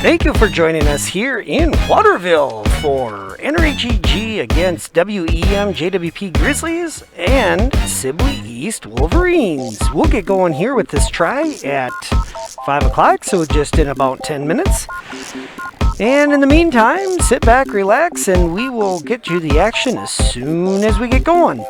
Thank you for joining us here in Waterville for NRHEG against WEM JWP Grizzlies and Sibley East Wolverines. We'll get going here with this try at 5 o'clock, so just in about 10 minutes. And in the meantime, sit back, relax, and we will get you the action as soon as we get going.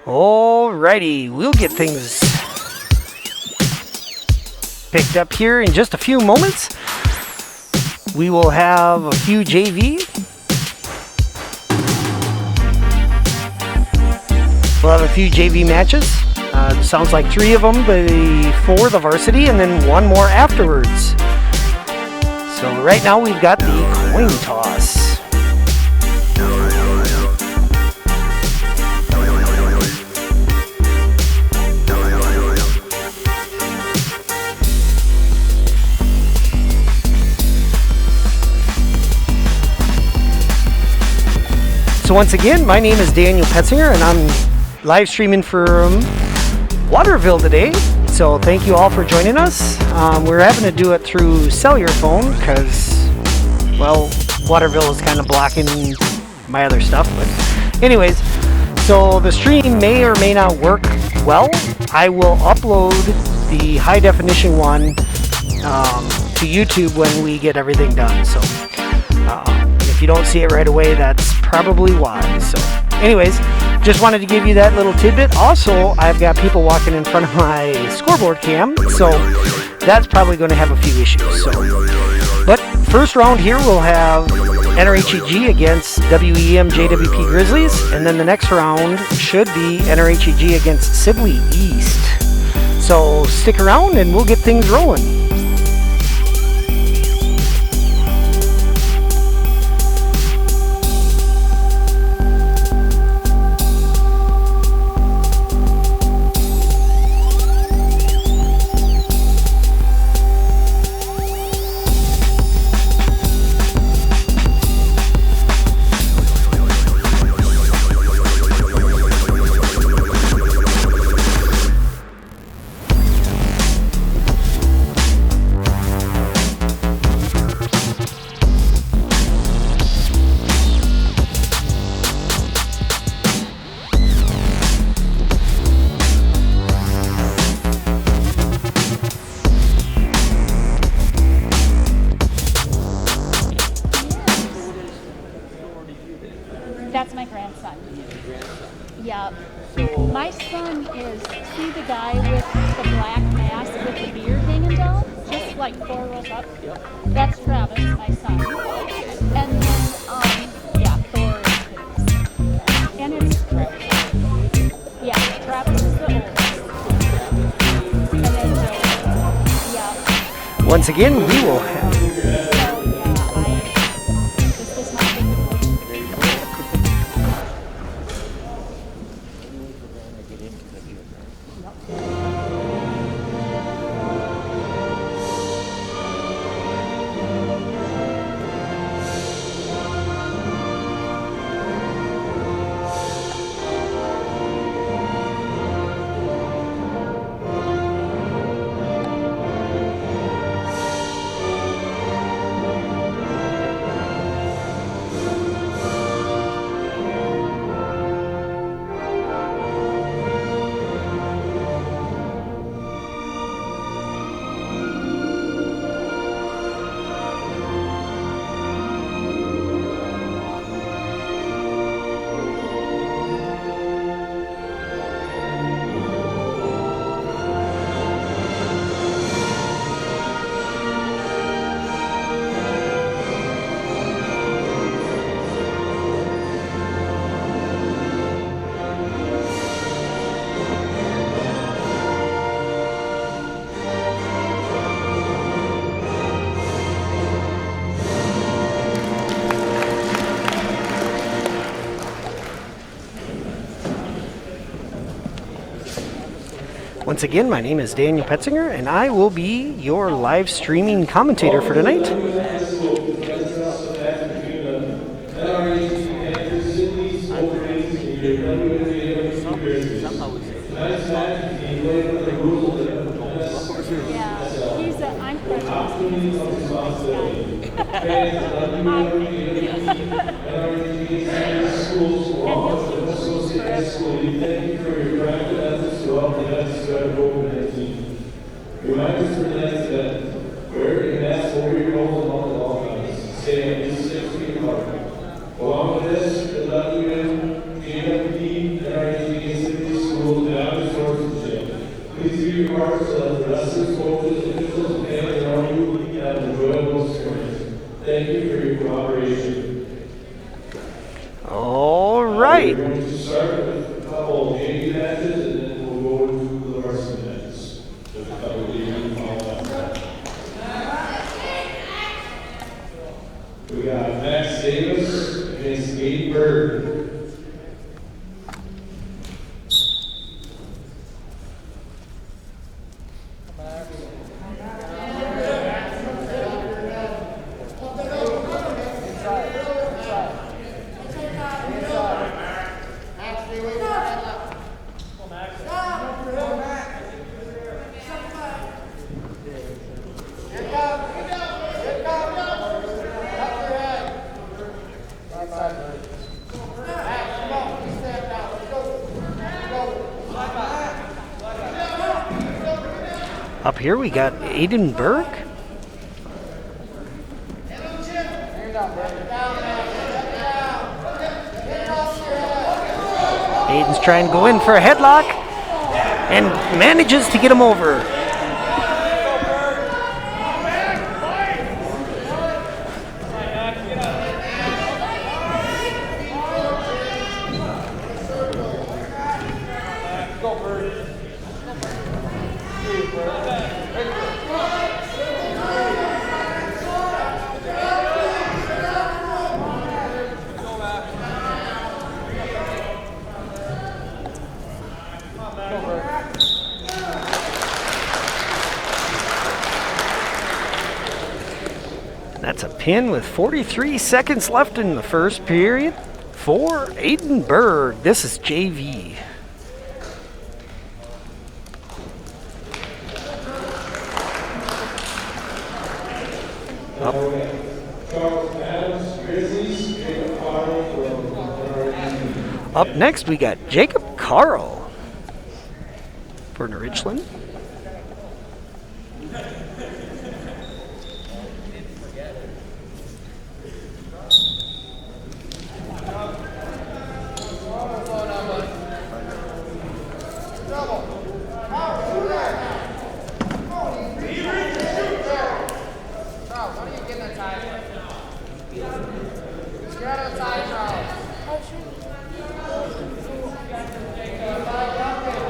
Alrighty, we'll get things picked up here in just a few moments. We will have a few JV. We'll have a few JV matches. Sounds like 3 of them before the varsity and then 1 more afterwards. So right now we've got the coin toss. So once again, my name is Daniel Petsinger and I'm live streaming from Waterville today. So thank you all for joining us. We're having to do it through cellular phone because, well, Waterville is kind of blocking my other stuff. But anyways, so the stream may or may not work well. I will upload the high definition one to YouTube when we get everything done. So if you don't see it right away, that's probably why. So anyways, just wanted to give you that little tidbit. Also, I've got people walking in front of my scoreboard cam, so that's probably going to have a few issues. So, but first round here we'll have NRHEG against WEM JWP Grizzlies, and then the next round should be NRHEG against Sibley East. So stick around and we'll get things rolling. That's my grandson. Yeah. My son is, see the guy with the black mask with the beard hanging down? Just like 4 rows up? Yep. That's Travis, my son. And then, yeah, Thor is his. And it's, yeah, Travis is the oldest. And then Joe. Yeah. Once again, we will have... Once again, my name is Daniel Petsinger, and I will be your live streaming commentator for tonight. Reminders for tonight that wear your mask over your nose along the wall lines. Stay at least 6 feet apart. Along with this, the WEM, JWP, NRHEG, and Sibley schools and other sources of jail. Please do your part so that the rest of the coaches, officials, and families around you have an enjoyable experience. Thank you for your cooperation. All right. We're going to start with a couple of JV matches, and then we'll go into the varsity matches. We got Max Davis against Aidan Berg. Up here we got Aidan Berg. Aidan's trying to go in for a headlock and manages to get him over. That's a pin with 43 seconds left in the first period for Aidan Berg. This is JV. Up next, we got Jacob Carl for Richland.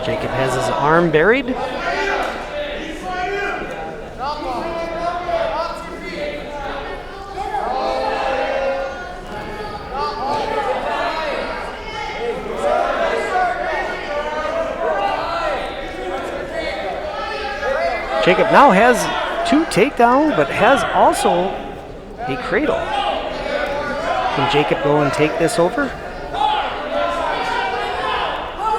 Jacob has his arm buried. Jacob now has 2 takedowns, but has also a cradle. Can Jacob go and take this over?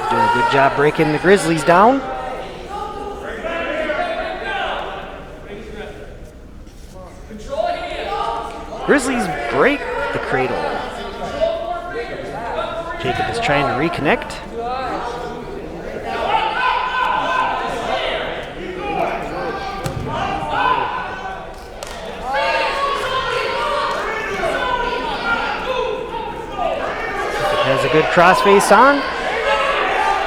Doing a good job breaking the Grizzlies down. Grizzlies break the cradle. Jacob is trying to reconnect. Has a good crossface on.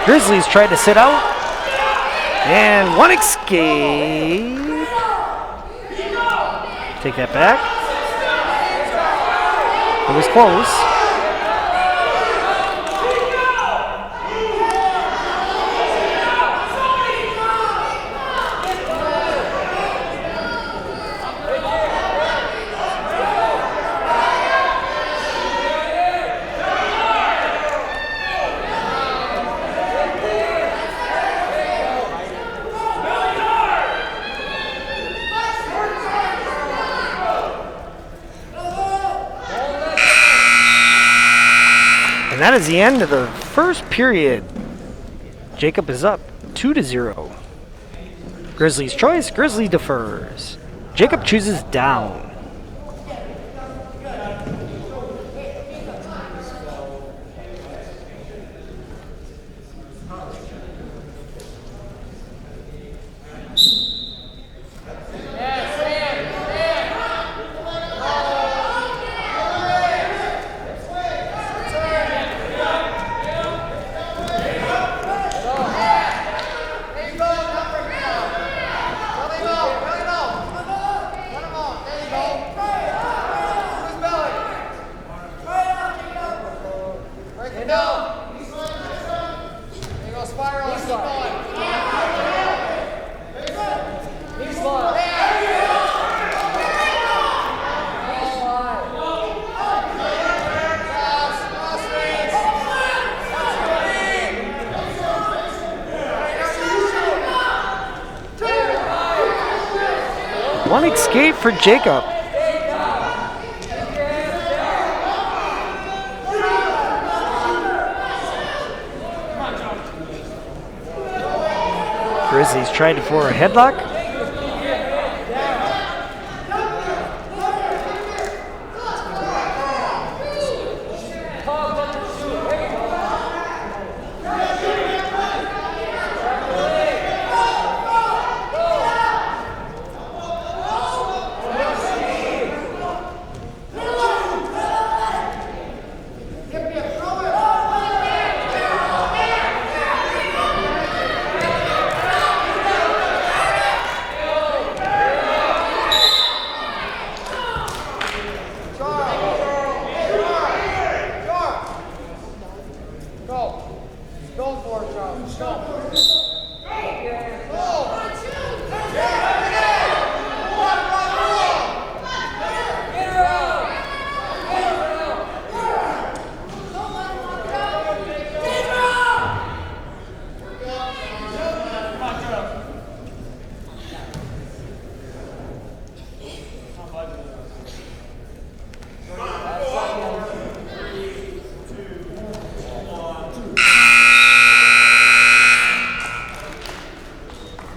Grizzlies tried to sit out. And one escape. Take that back. It was close. And that is the end of the first period. Jacob is up 2-0. Grizzlies choice, Grizzly defers. Jacob chooses down. One escape for Jacob. Grizzlies tried for a headlock.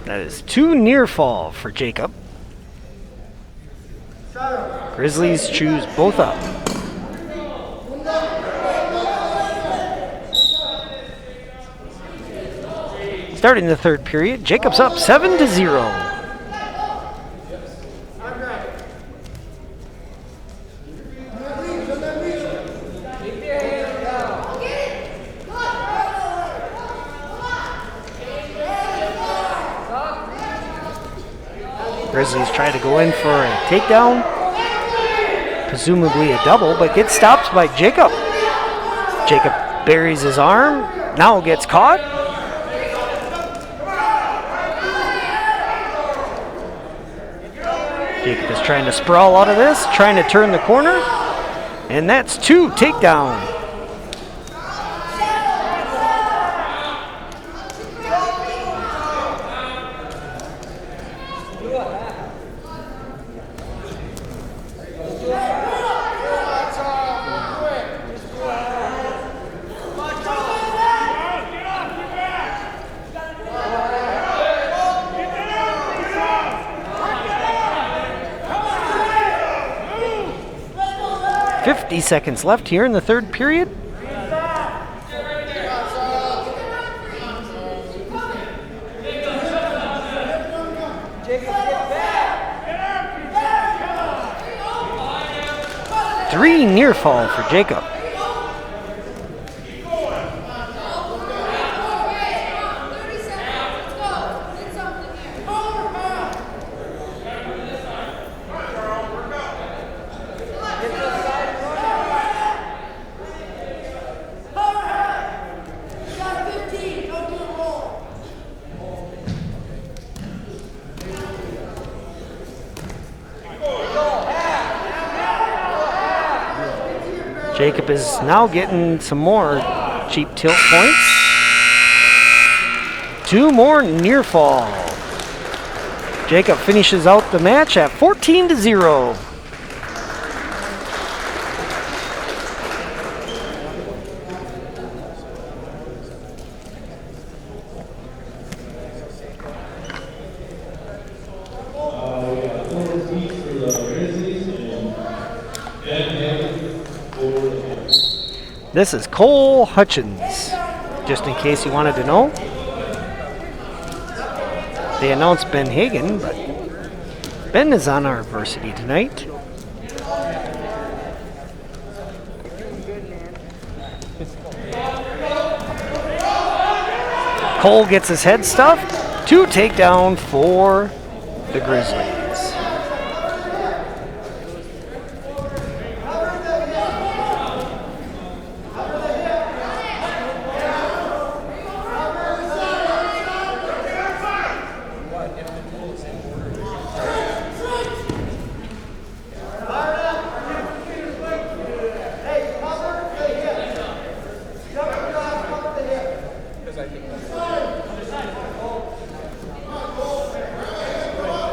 That is 2 near fall for Jacob. Grizzlies choose both up. Starting the third period, Jacob's up 7-0. Grizzlies try to go in for a takedown. presumably a double, but gets stopped by Jacob. Jacob buries his arm, now gets caught. Jacob is trying to sprawl out of this, trying to turn the corner, and that's 2 takedown. Seconds left here in the third period. Three near fall for Jacob. Jacob is now getting some more cheap tilt points. 2 more near fall. Jacob finishes out the match at 14-0. This is Cole Hutchins, just in case you wanted to know. They announced Ben Hagen, but Ben is on our varsity tonight. Cole gets his head stuffed. 2 takedown for the Grizzlies.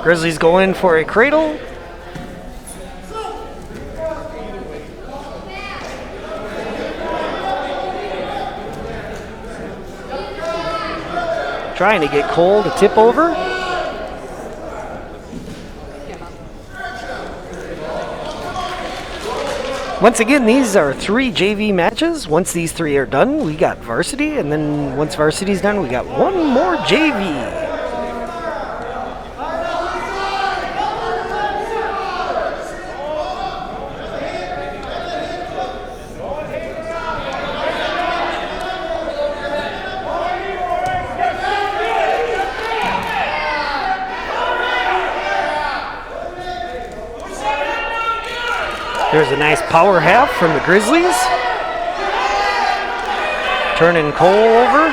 Grizzlies go in for a cradle. Trying to get Cole to tip over. Once again, these are 3 JV matches. Once these 3 are done, we got varsity, and then once varsity's done, we got 1 more JV. There's a nice power half from the Grizzlies. Turning Cole over.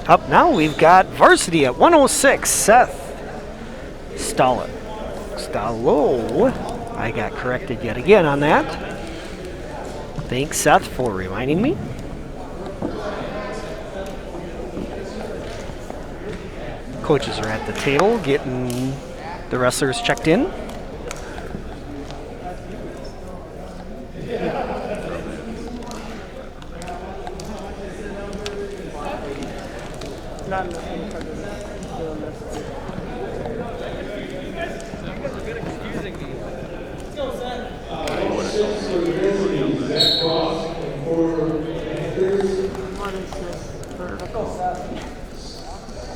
Up now, we've got varsity at 106, Seth Staloch. I got corrected yet again on that. Thanks, Seth, for reminding me. Coaches are at the table getting the wrestlers checked in.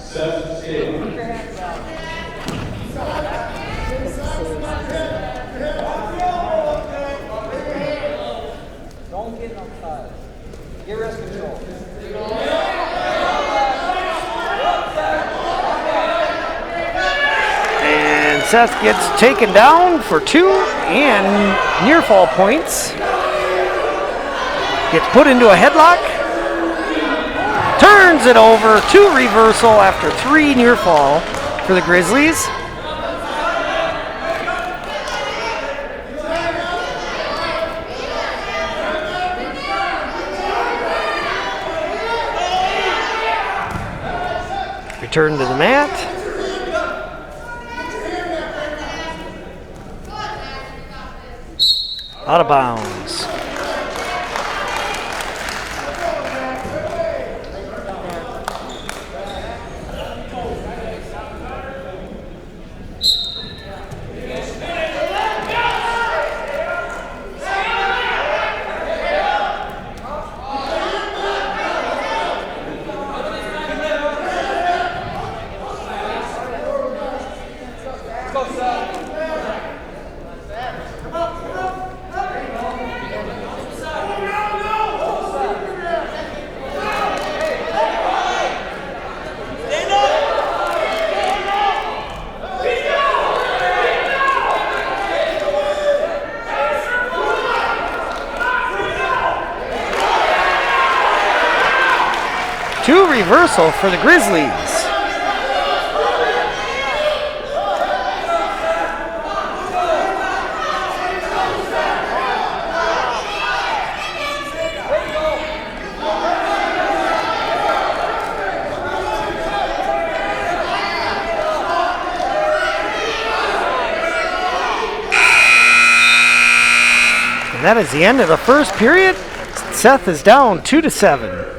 Seth Staloch. Seth gets taken down for 2 and near fall points. Gets put into a headlock. Turns it over. 2 reversal after 3 near fall for the Grizzlies. Return to the mat. Out of bounds. Reversal for the Grizzlies. And that is the end of the first period. Seth is down 2-7.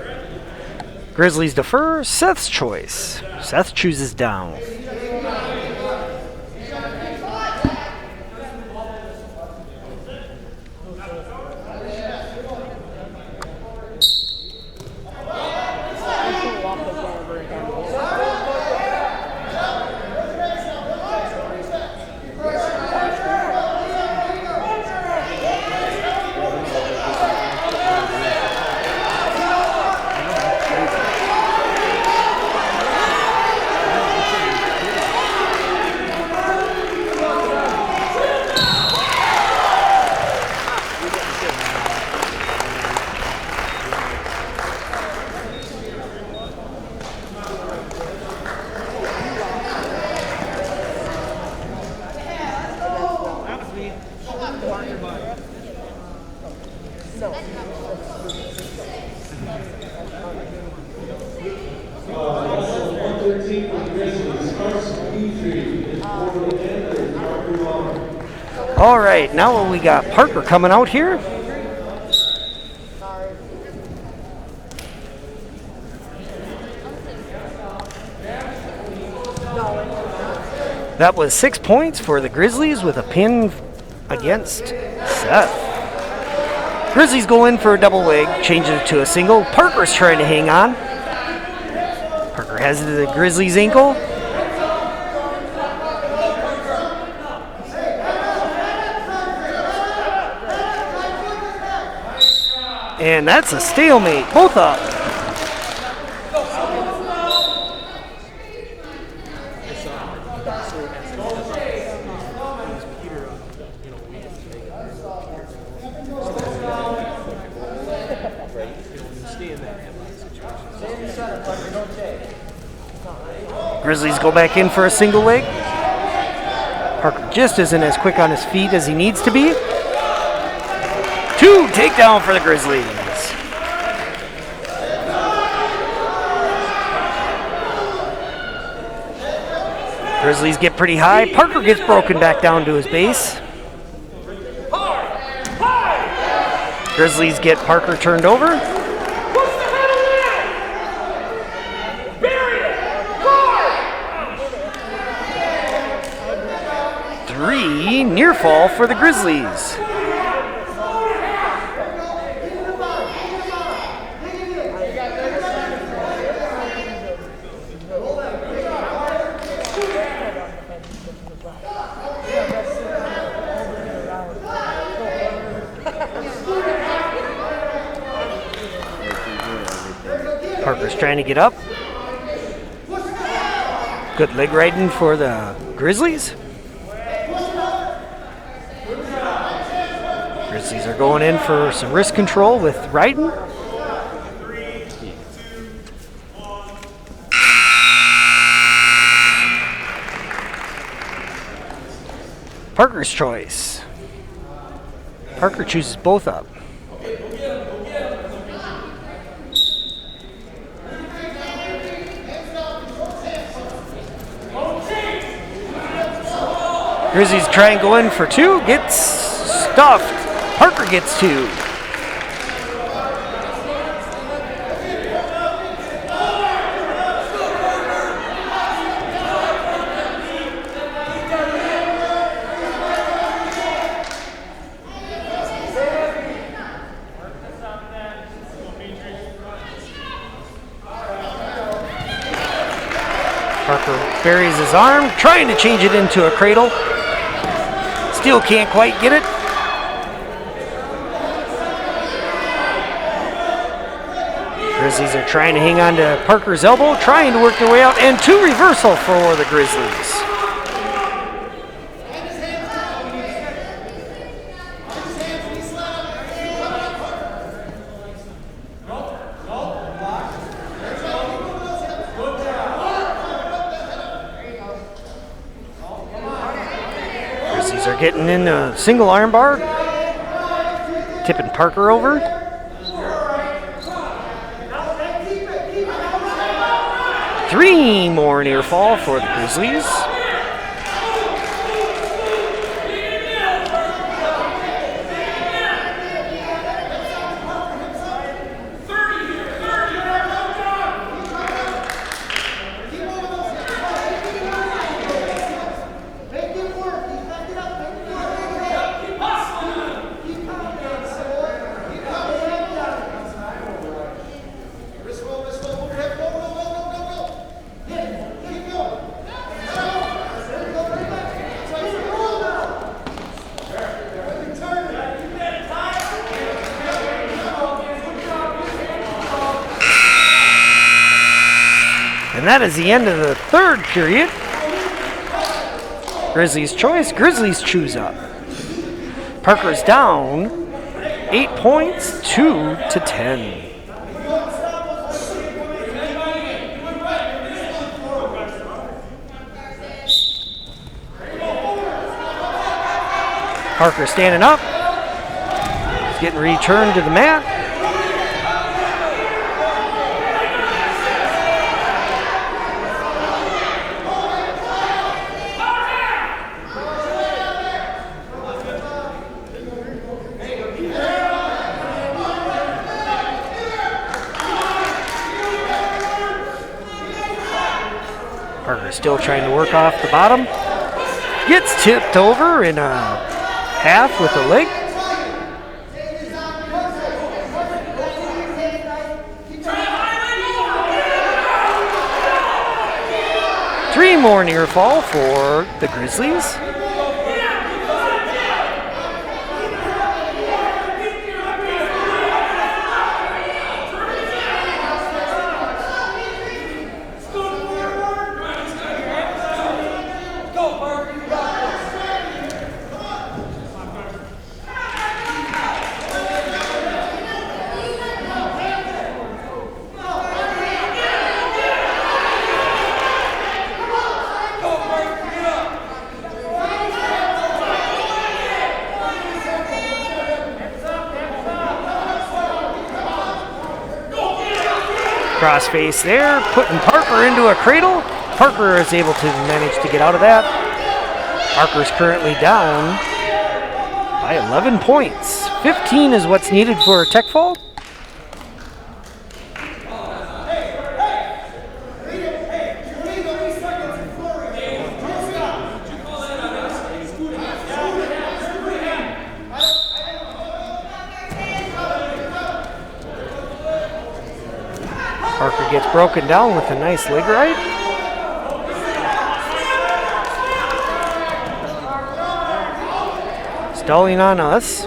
Grizzlies defer. Seth's choice. Seth chooses down. All right, now we got Parker coming out here. That was 6 points for the Grizzlies with a pin against Seth. Grizzlies go in for a double leg, changes it to a single. Parker's trying to hang on. Parker has the Grizzlies ankle. And that's a stalemate, both up. Grizzlies go back in for a single leg. Parker just isn't as quick on his feet as he needs to be. 2 takedown for the Grizzlies. Grizzlies get pretty high. Parker gets broken back down to his base. Grizzlies get Parker turned over. Three near fall for the Grizzlies. Parker's trying to get up. Good leg riding for the Grizzlies. going in for some wrist control with Ryden. Parker's choice. Parker chooses both up. Grizzlies try and go in for two, gets stuffed. Parker gets two. Parker buries his arm, trying to change it into a cradle. Still can't quite get it. Grizzlies are trying to hang on to Parker's elbow, trying to work their way out, and two reversal for the Grizzlies. Getting in a single armbar, tipping Parker over. Three more near fall for the Grizzlies. And that is the end of the third period. Grizzlies choice. Grizzlies choose up. Parker's down 8 points, 2-10. Parker standing up. He's getting returned to the mat. Still trying to work off the bottom. Gets tipped over in a half with the leg. Three more near fall for the Grizzlies. Crossface there, putting Parker into a cradle. Parker is able to manage to get out of that. Parker's currently down by 11 points. 15 is what's needed for a tech fall. Parker gets broken down with a nice leg right. Stalling on us.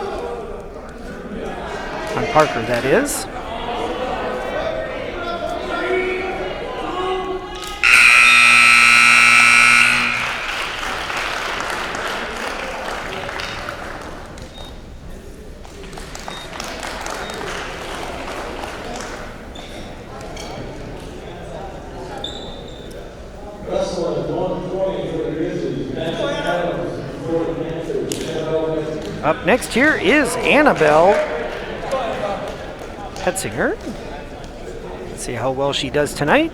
On Parker, that is. Up next here is Annabelle Petsinger. Let's see how well she does tonight.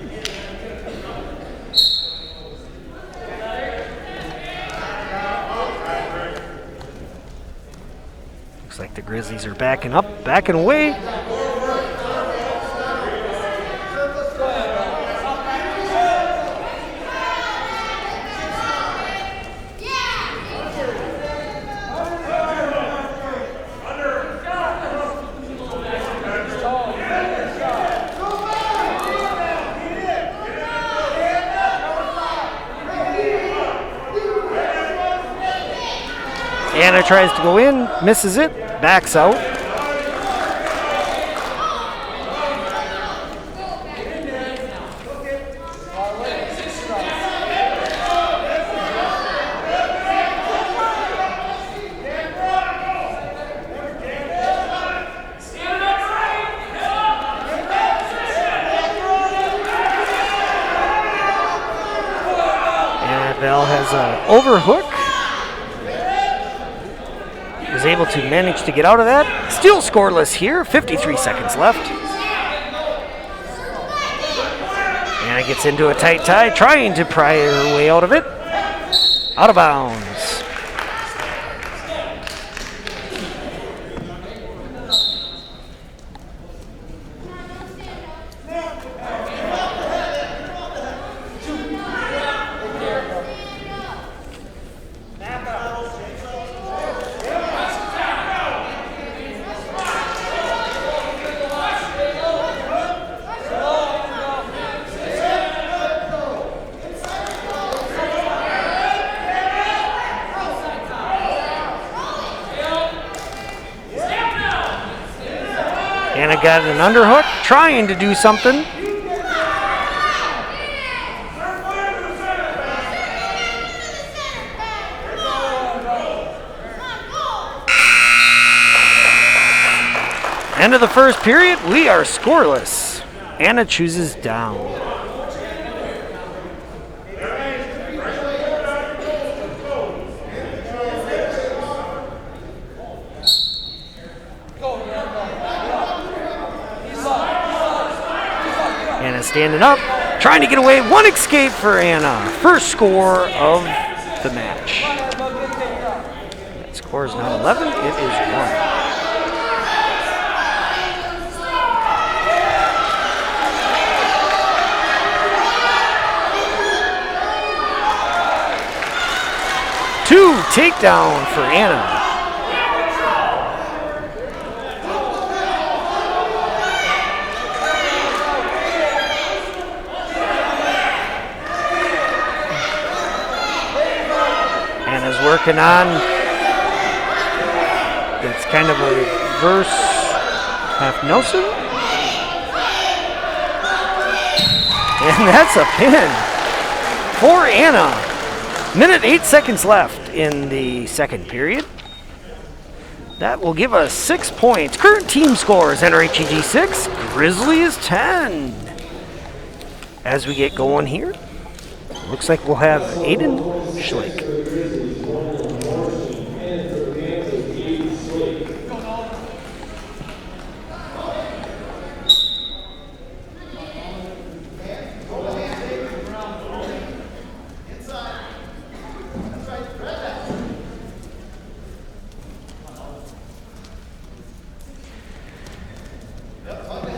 Looks like the Grizzlies are backing up, backing away. Anna tries to go in, misses it, backs out. Annabelle has an overhook. Was able to manage to get out of that. Still scoreless here, 53 seconds left. Anna gets into a tight tie, trying to pry her way out of it. Out of bounds. Anna got an underhook, trying to do something. End of the first period, we are scoreless. Anna chooses down. Anna standing up, trying to get away. One escape for Anna. First score of the match. That score is not 11, it is 1. Two takedown for Anna. Anna's working on, it's kind of a reverse half Nelson. And that's a pin for Anna. Minute 8 seconds left in the second period. That will give us 6 points. Current team scores: NRHEG 6, Grizzlies 10. As we get going here, looks like we'll have Aidan Schlaak.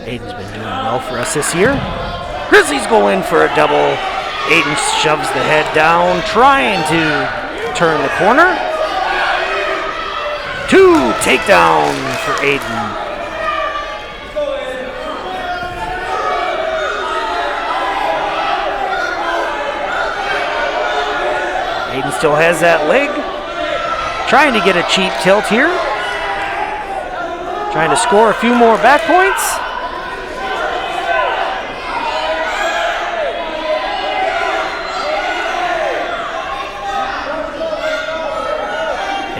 Aiden's been doing well for us this year. Grizzlies go in for a double. Aiden shoves the head down, trying to turn the corner. Two takedown for Aiden. Aiden still has that leg. Trying to get a cheap tilt here. Trying to score a few more back points.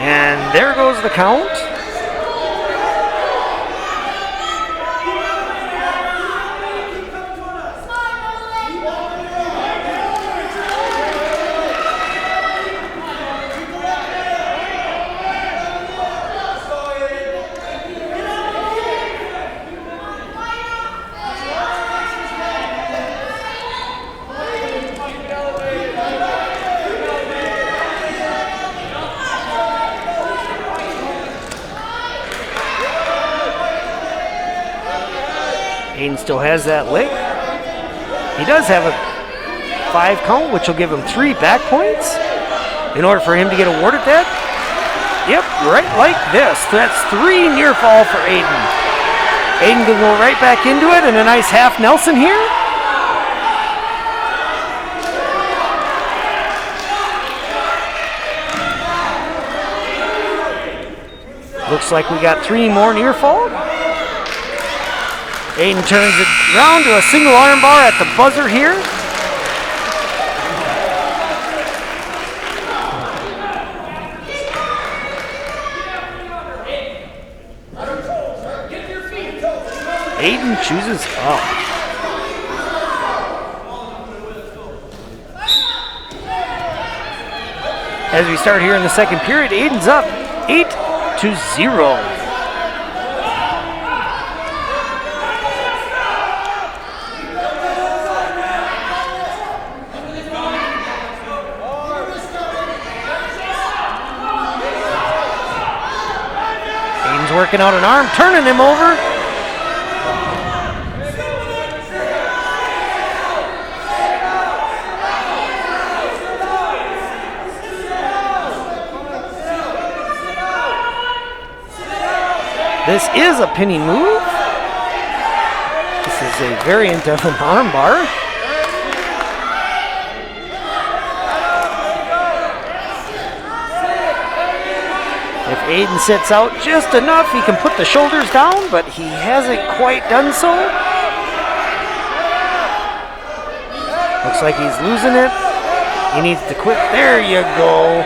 And there goes the count. Aidan still has that leg. He does have a 5 count, which will give him 3 back points in order for him to get awarded that. Yep, right like this. That's 3 near fall for Aidan. Aidan can go right back into it, and a nice half Nelson here. Looks like we got 3 more near fall. Aidan turns it around to a single arm bar at the buzzer here. Aidan chooses up. As we start here in the second period, Aidan's up 8-0. Aidan's working out an arm, turning him over. This is a pinning move. This is a variant of an armbar. If Aidan sits out just enough, he can put the shoulders down, but he hasn't quite done so. Looks like he's losing it. He needs to quit. There you go.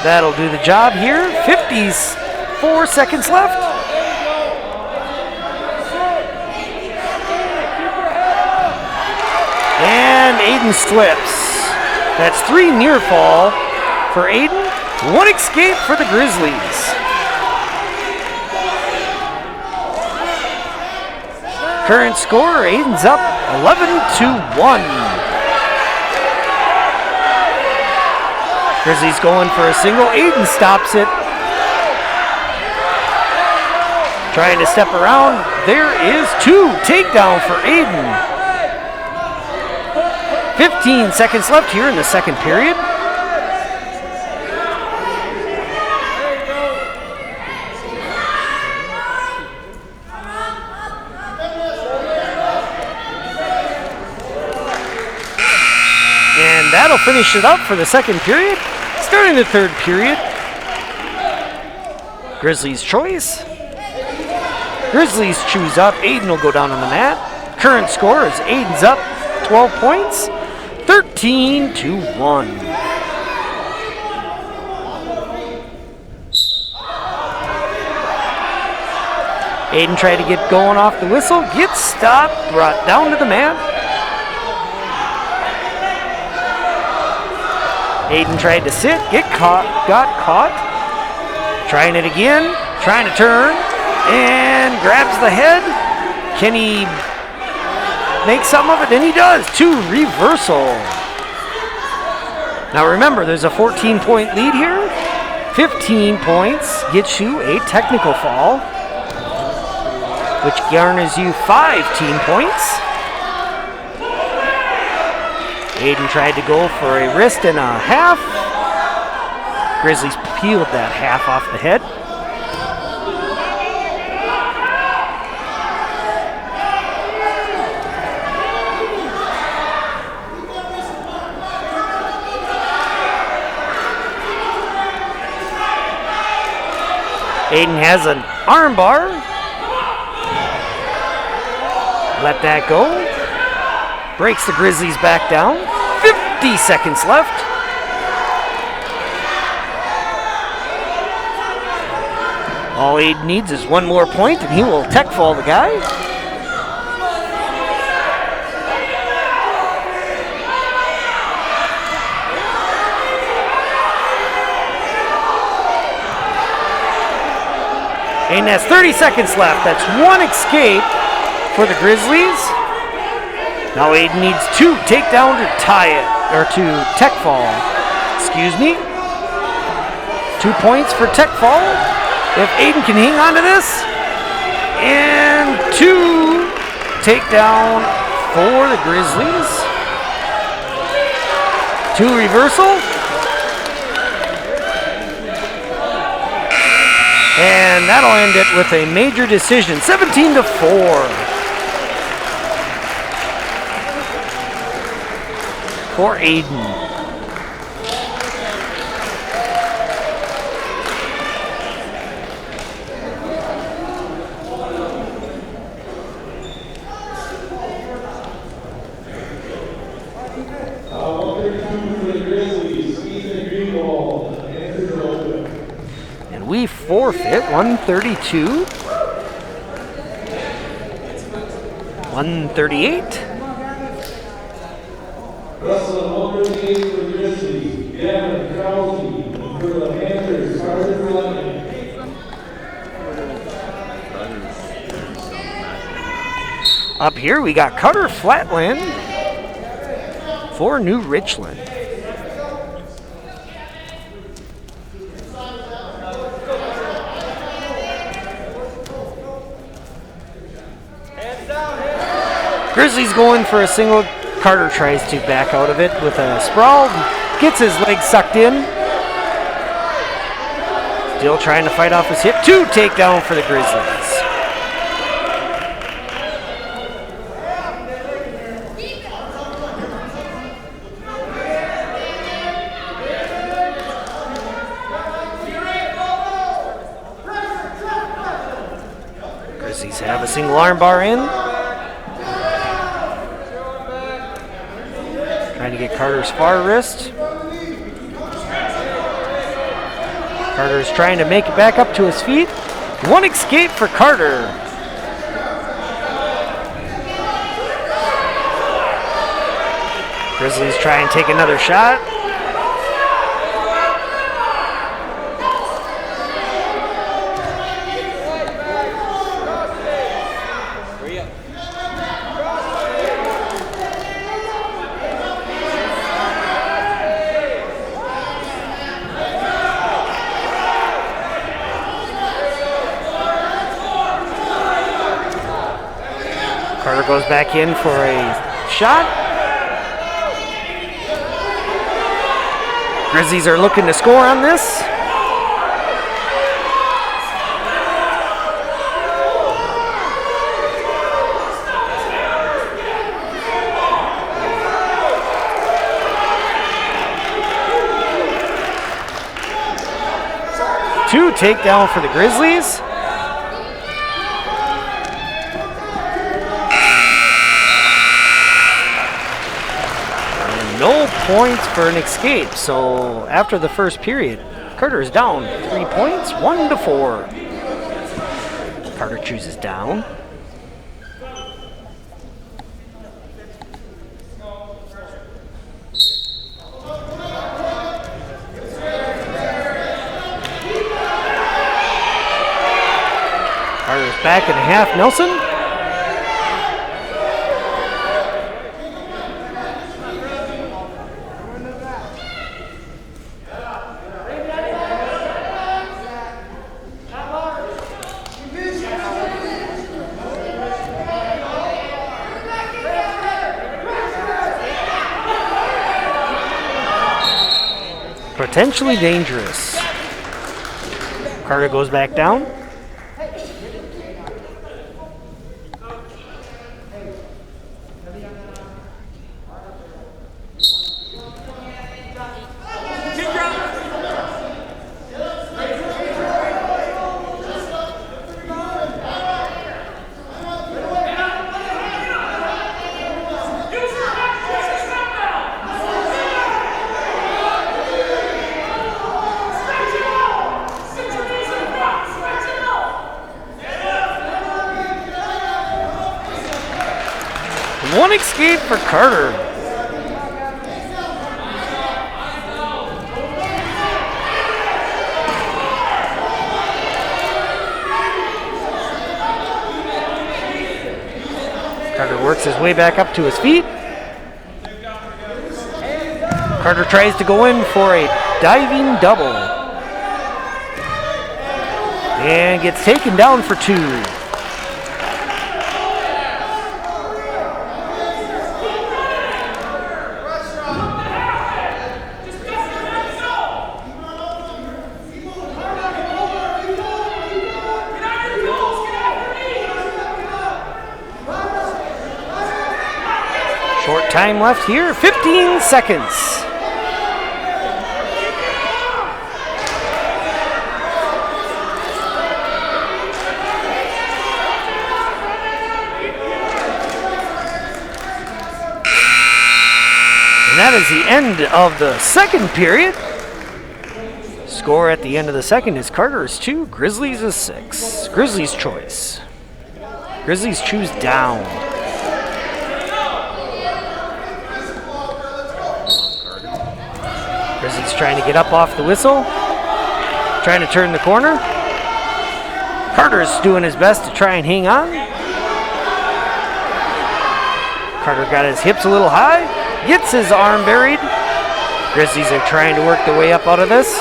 That'll do the job here. 54 seconds left. And Aidan slips. That's 3 near fall for Aidan. 1 escape for the Grizzlies. Current score, Aidan's up 11-1. Grizzlies going for a single. Aidan stops it. Trying to step around. There is 2. Takedown for Aidan. 15 seconds left here in the second period. And that'll finish it up for the second period. Starting the third period. Grizzlies' choice. Grizzlies choose up. Aidan will go down on the mat. Current score is Aidan's up 12 points, 13-1. Aidan tried to get going off the whistle, gets stopped, brought down to the mat. Aidan tried to sit, got caught. Trying it again, trying to turn, and grabs the head. Can he make something of it? And he does. 2 reversal. Now remember, there's a 14-point lead here. 15 points gets you a technical fall, which garners you 5 team points. Aidan tried to go for a wrist and a half. Grizzlies peeled that half off the head. Aidan has an arm bar. Let that go. Breaks the Grizzlies back down. 50 seconds left. All Aidan needs is 1 more point, and he will tech fall the guy. And that's 30 seconds left. That's 1 escape for the Grizzlies. Now Aidan needs 2 takedown to tie it, or to tech fall. Excuse me. 2 points for tech fall. If Aidan can hang on to this, And 2 takedown for the Grizzlies. 2 reversal. And that'll end it with a major decision, 17-4. For Aidan. And we forfeit 132. 138. Wrestling 138 for the Grizzlies, Deven Parpart. For the Panthers, Carter Flatland. Up here we got Carter Flatland for New Richland. Grizzlies going for a single. Carter tries to back out of it with a sprawl. Gets his leg sucked in. Still trying to fight off his hip. 2 takedown for the Grizzlies. Grizzlies have a single armbar in. Trying to get Carter's far wrist. Carter's trying to make it back up to his feet. 1 escape for Carter. Grizzlies try and take another shot. Carter goes back in for a shot. Grizzlies are looking to score on this. Two takedown for the Grizzlies. No points for an escape, so after the first period, Carter is down 3 points, 1-4. Carter chooses down. Carter's back in half Nelson. Potentially dangerous. Carter goes back down. One escape for Carter. Carter works his way back up to his feet. Carter tries to go in for a diving double. And gets taken down for 2. time left here, 15 seconds. And that is the end of the second period. Score at the end of the second is Carter's 2, Grizzlies is 6. Grizzlies choice. Grizzlies choose down. Grizzlies trying to get up off the whistle. Trying to turn the corner. Carter's doing his best to try and hang on. Carter got his hips a little high. Gets his arm buried. Grizzlies are trying to work their way up out of this.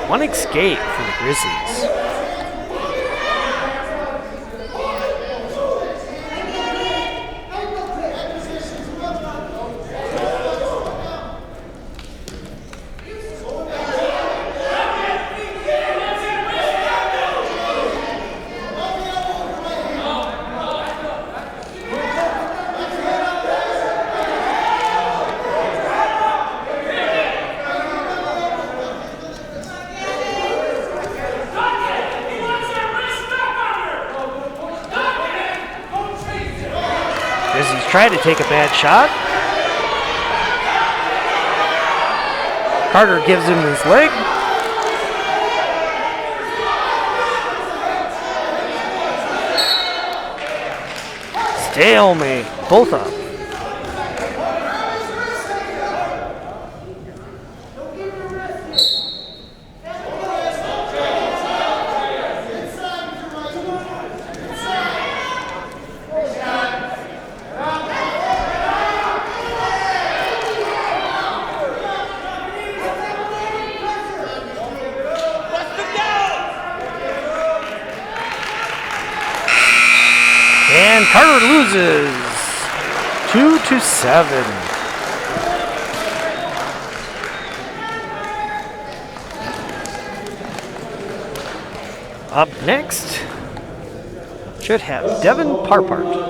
One escape for the Grizzlies. Tried to take a bad shot. Carter gives him his leg. Stalemate, both up. And Carter loses 2-7. Up next, should have Deven Parpart.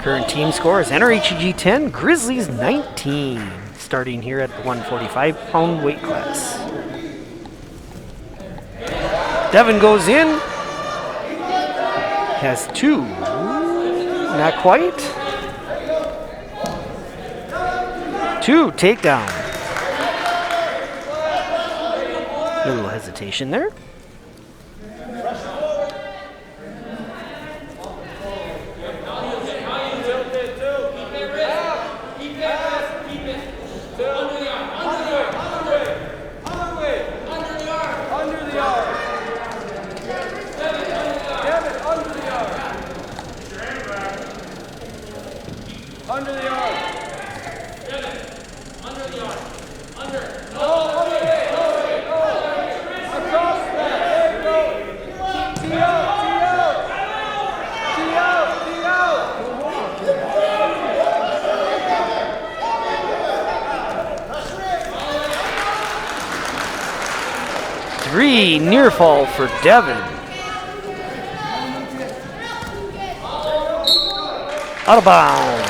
Current team score is NRHEG 10, Grizzlies 19, starting here at the 145-pound weight class. Deven goes in, has 2, not quite. 2 takedown. A little hesitation there. Near fall for Deven. Out of bounds.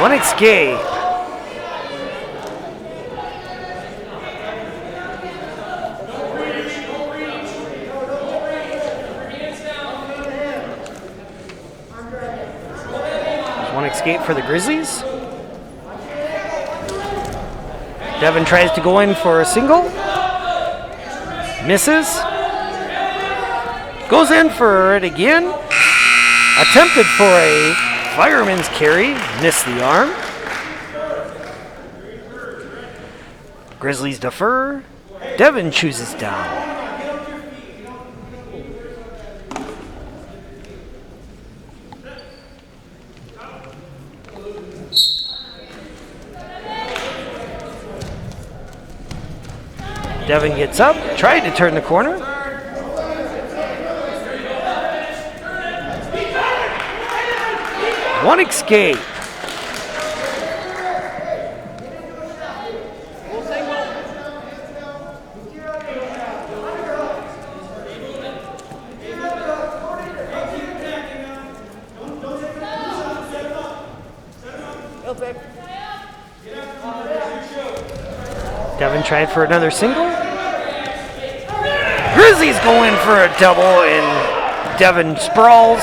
One escape. One escape for the Grizzlies. Deven tries to go in for a single. Misses. Goes in for it again. Attempted for a fireman's carry. Missed the arm. Grizzlies defer. Deven chooses down. Deven gets up, tried to turn the corner. One escape. Deven tried for another single. Grizzlies go in for a double and Deven sprawls.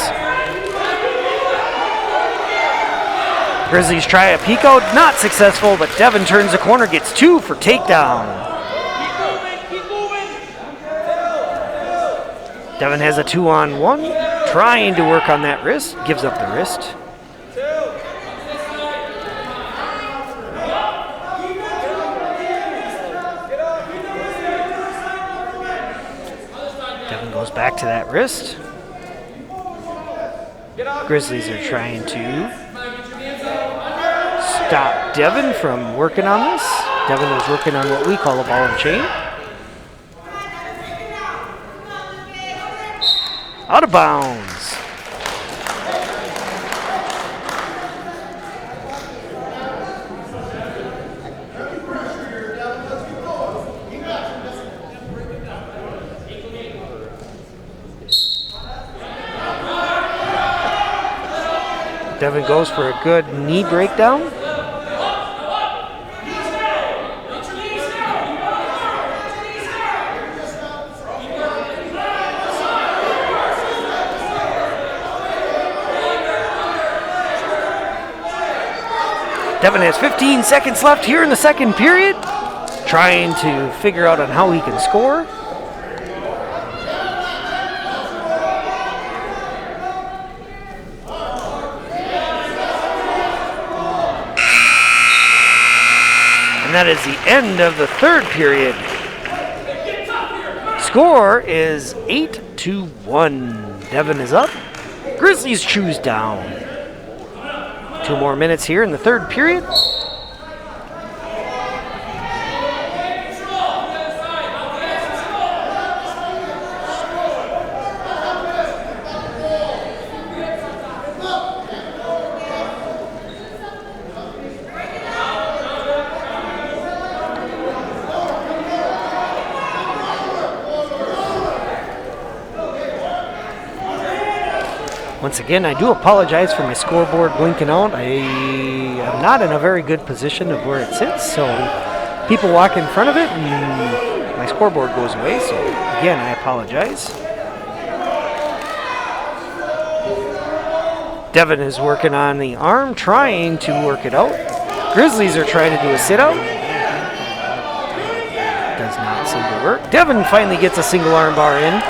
Grizzlies try a peek out, not successful, but Deven turns the corner, gets 2 for takedown. Deven has a 2-on-1, trying to work on that wrist, gives up the wrist. Goes back to that wrist. Grizzlies are trying to stop Deven from working on this. Deven was working on what we call a ball and chain. Out of bounds. Deven goes for a good knee breakdown. Deven has 15 seconds left here in the second period, trying to figure out on how he can score. And that is the end of the third period. Score is 8-1. Deven is up. Grizzlies choose down. 2 more minutes here in the third period. Once again, I do apologize for my scoreboard blinking out. I am not in a very good position of where it sits, so people walk in front of it and my scoreboard goes away, so again, I apologize. Deven is working on the arm, trying to work it out. Grizzlies are trying to do a sit-out. Does not seem to work. Deven finally gets a single arm bar in.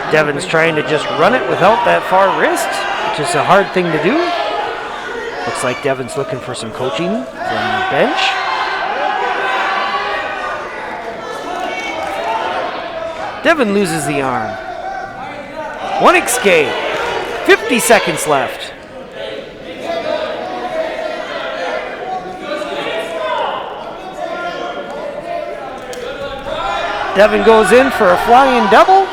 Deven's trying to just run it without that far wrist, which is a hard thing to do. Looks like Deven's looking for some coaching from the bench. Deven loses the arm. One escape. 50 seconds left. Deven goes in for a flying double.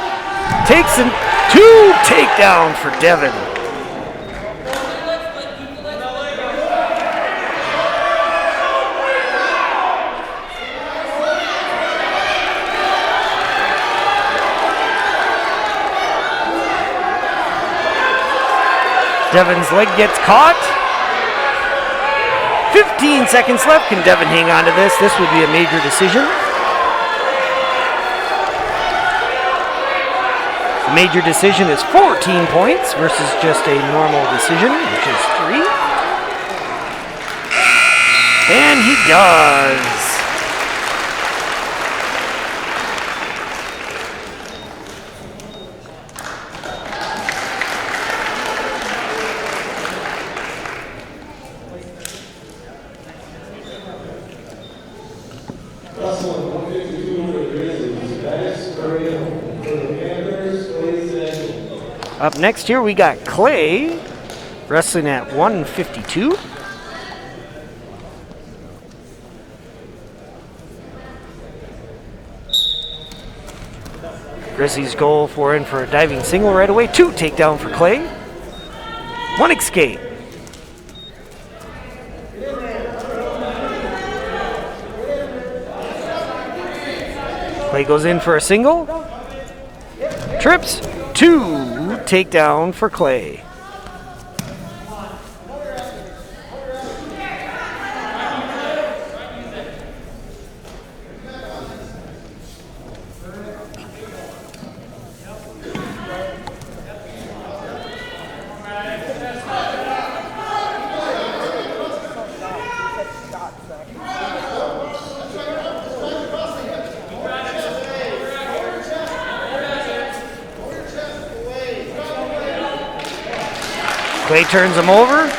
Takes a 2 takedown for Deven. Deven's leg gets caught. 15 seconds left. Can Deven hang on to this? This would be a major decision. Major decision is 14 points versus just a normal decision, which is 3. And he does. Up next here we got Clay wrestling at 152. Grizzlies go for a diving single right away. 2 takedown for Clay. 1 escape. Clay goes in for a single. Trips. 2 takedown for Clay. Clay turns him over.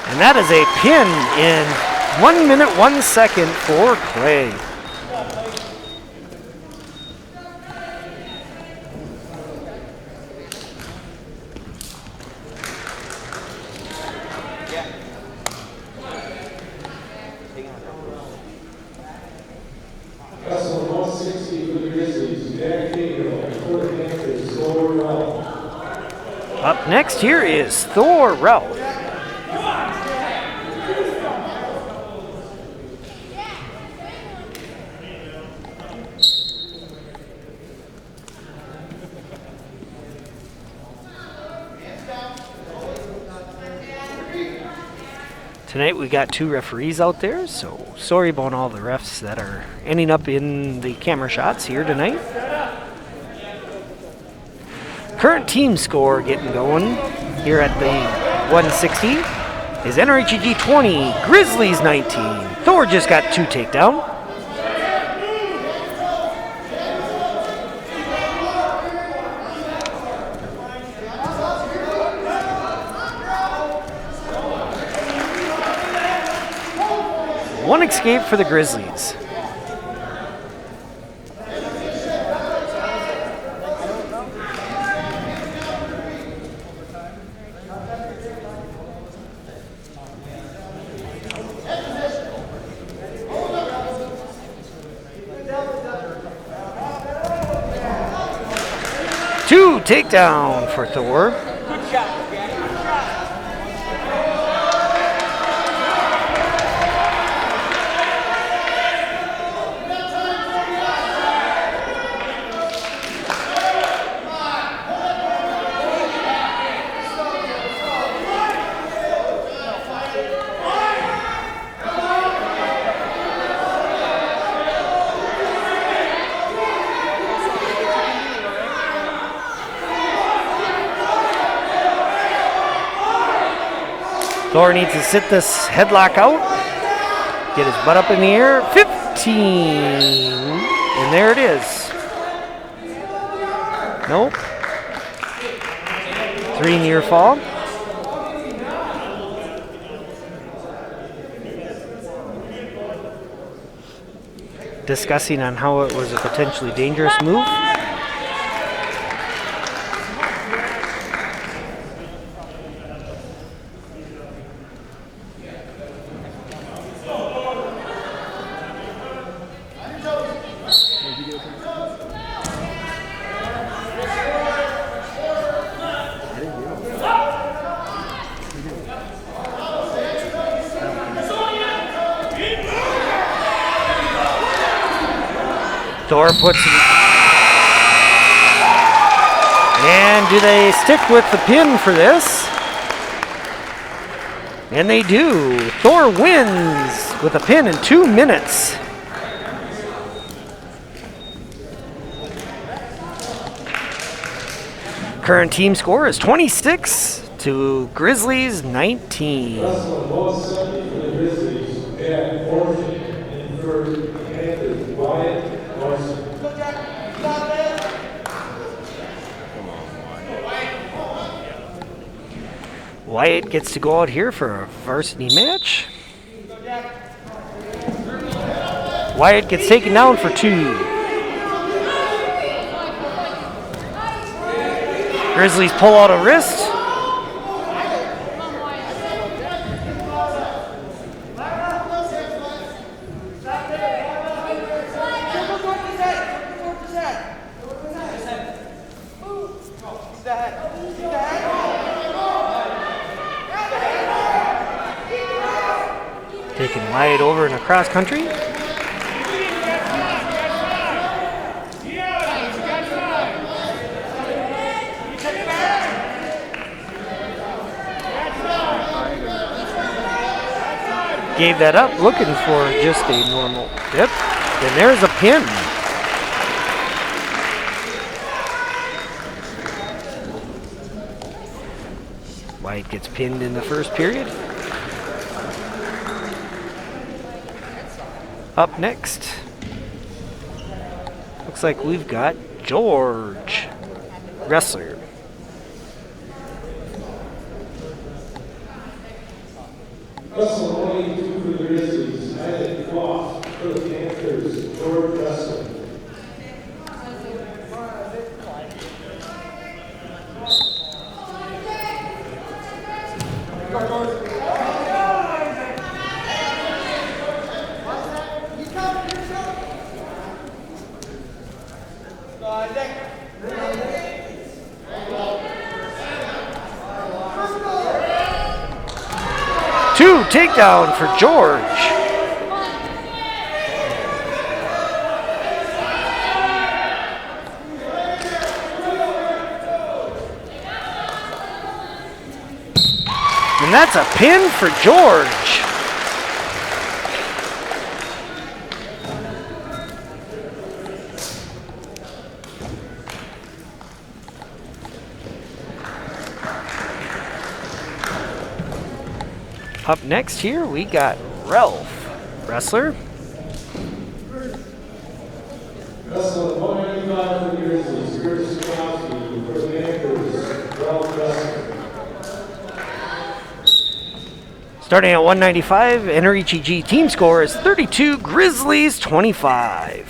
And that is a pin in 1 minute, 1 second for Clay. Up next here is Thor Routh. Tonight we got 2 referees out there, so sorry about all the refs that are ending up in the camera shots here tonight. Current team score getting going here at the 160 is NRHEG 20, Grizzlies 19. Thor just got 2 takedown. One escape for the Grizzlies. Two takedown for Thor. Good shot. Thor needs to sit this headlock out. Get his butt up in the air. 15. And there it is. Nope. 3 near fall. Discussing on how it was a potentially dangerous move. Thor puts it. And do they stick with the pin for this? And they do. Thor wins with a pin in 2 minutes. Current team score is 26 to Grizzlies 19. Wrestling 170 for the Grizzlies. Jack Fortune and for the Panthers, Wyatt Larson. Wyatt gets to go out here for a varsity match. Wyatt gets taken down for 2. Grizzlies pull out a wrist. Taking Wyatt over in a cross country. Gave that up, looking for just a normal dip. And there's a pin. Wyatt gets pinned in the first period. Up next, looks like we've got George Roesler. Wrestling 182 for the Grizzlies. Aidan Schlaak for the Panthers, George Roesler. Two takedown for George. And that's a pin for George. Up next here, we got Ralph Roesler. Wrestling 195 for the Grizzlies. Curtis Kowski for the Panthers, Ralph Roesler. Starting at 195, NRHEG team score is 32, Grizzlies 25.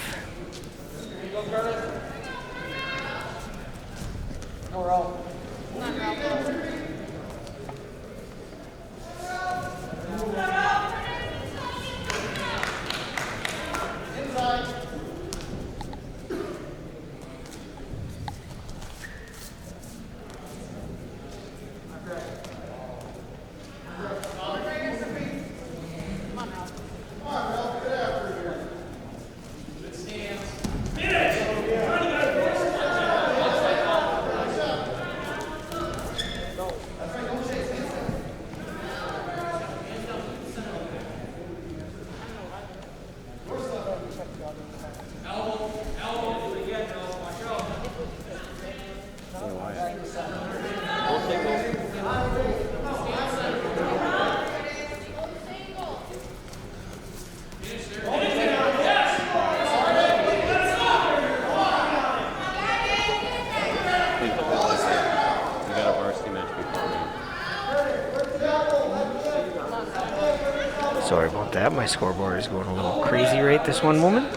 Sorry about that, my scoreboard is going a little crazy right this one moment.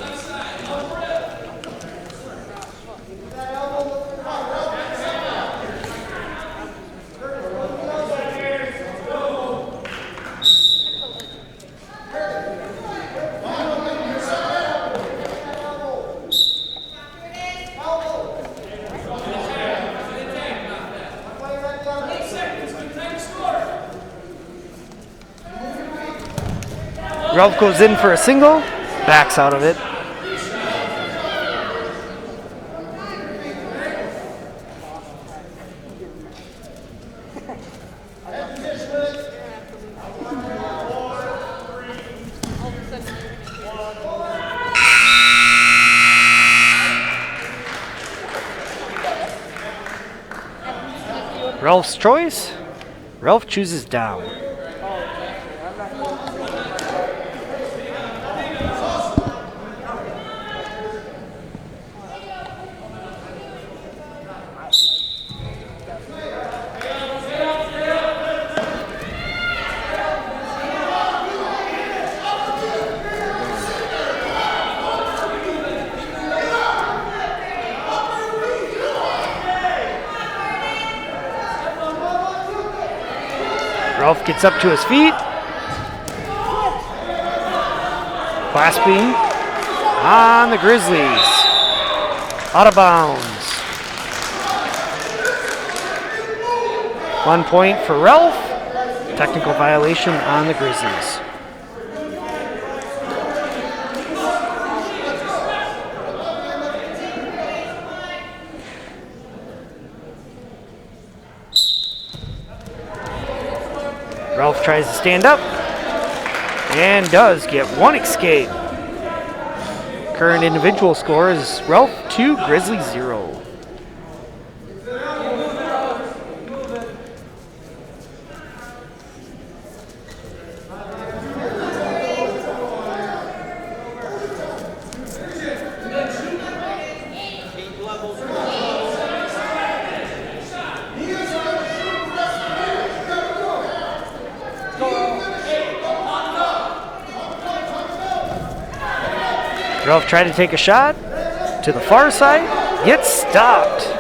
Ralph goes in for a single, backs out of it. Ralph's choice. Ralph chooses down. Ralph gets up to his feet. Clasping on the Grizzlies. Out of bounds. 1 point for Ralph. Technical violation on the Grizzlies. Ralph tries to stand up and does get one escape. Current individual score is Ralph 2, Grizzlies 0. Ralph tried to take a shot to the far side, gets stopped.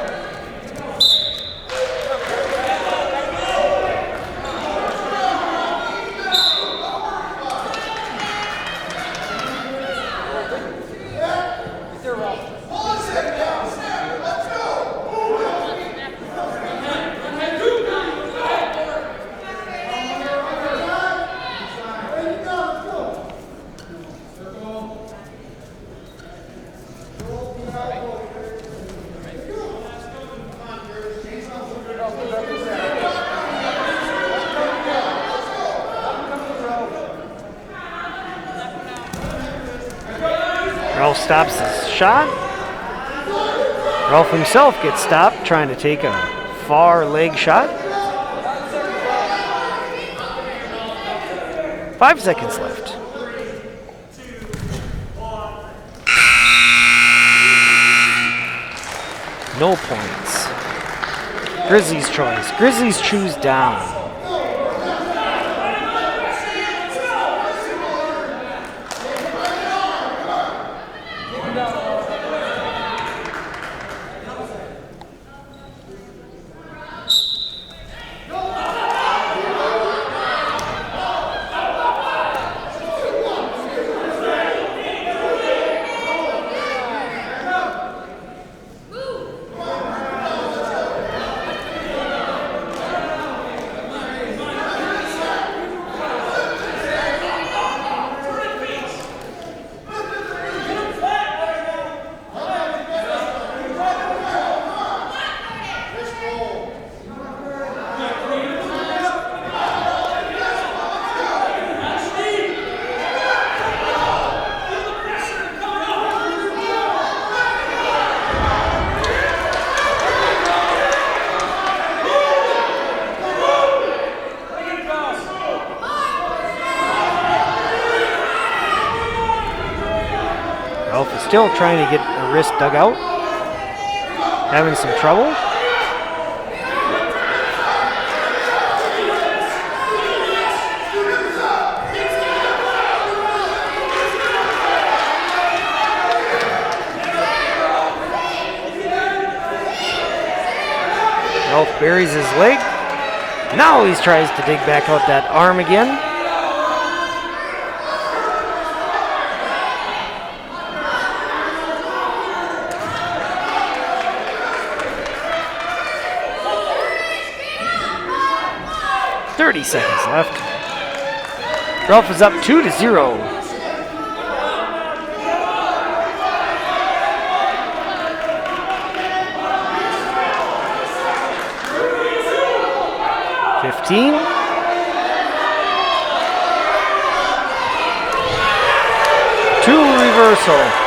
Ralph stops his shot. Ralph himself gets stopped trying to take a far leg shot. 5 seconds left. No points. Grizzlies choice. Grizzlies choose down. Still trying to get a wrist dug out. Having some trouble. Ralph buries his leg. Now he tries to dig back out that arm again. Seconds left. Ralph is up 2-0. To reversal.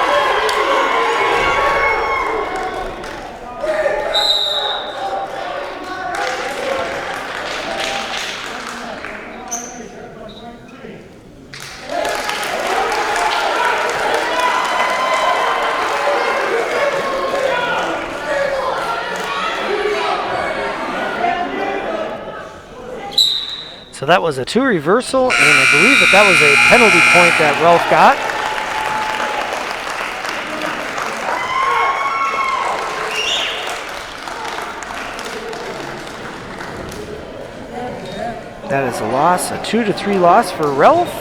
So that was a 2 reversal, and I believe that was a penalty point that Ralph got. That is a loss, a 2-3 loss for Ralph.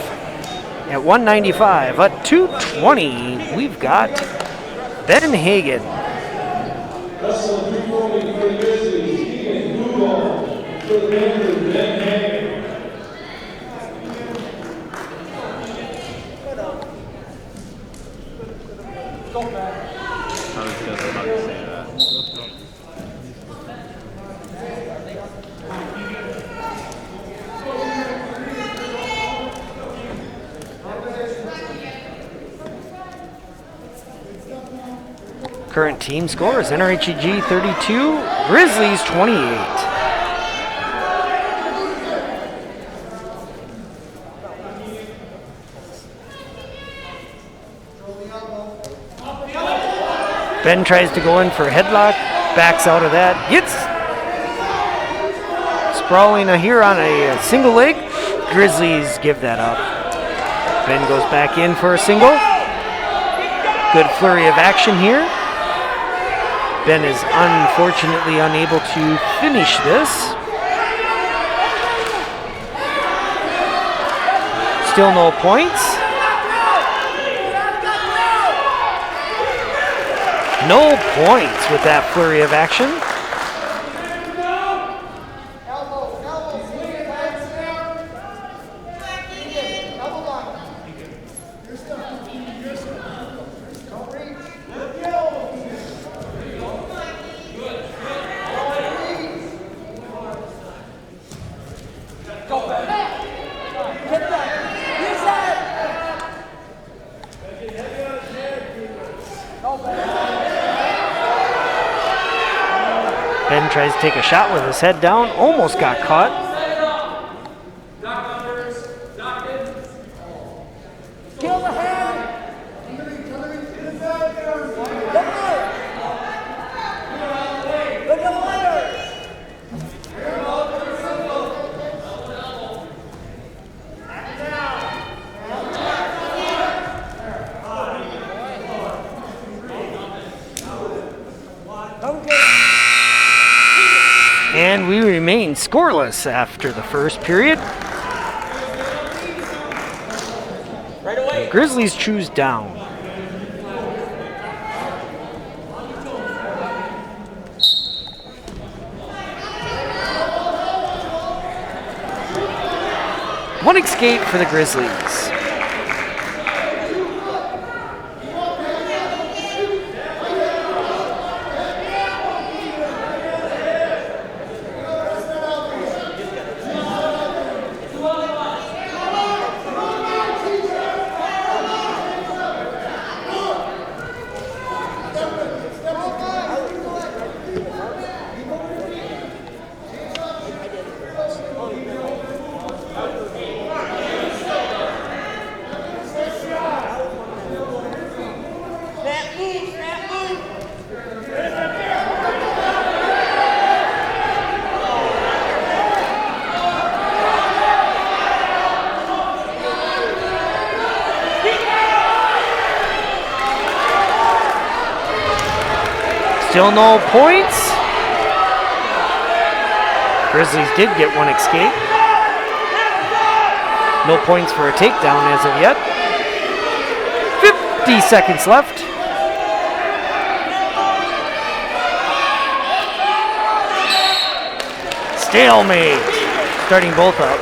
At 195, at 220, we've got Ben Hagen. Wrestling 340 for the Grizzlies, Hagen for the Panthers, Ben Hagen. I was just about to say that. Current team score is NRHEG 32, Grizzlies 28. Ben tries to go in for a headlock, backs out of that, gets sprawling here on a single leg. Grizzlies give that up. Ben goes back in for a single. Good flurry of action here. Ben is unfortunately unable to finish this. Still no points. No points with that flurry of action. Ben tries to take a shot with his head down, almost got caught. And we remain scoreless after the first period. The Grizzlies choose down. One escape for the Grizzlies. Still no points. Grizzlies did get one escape. No points for a takedown as of yet. 50 seconds left. Stalemate. Starting both up.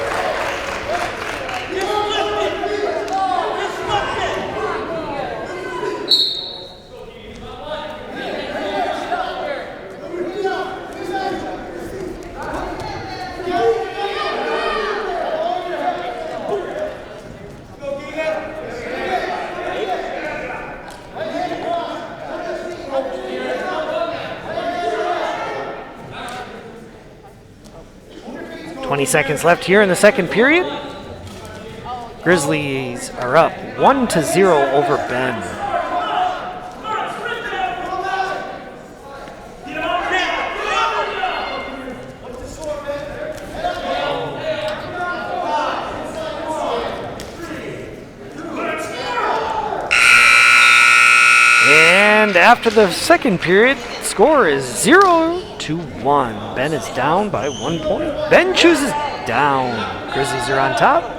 Seconds left here in the second period. Grizzlies are up 1-0 over Ben. And after the second period, score is 0-1. Ben is down by 1 point. Ben chooses down. Grizzlies are on top.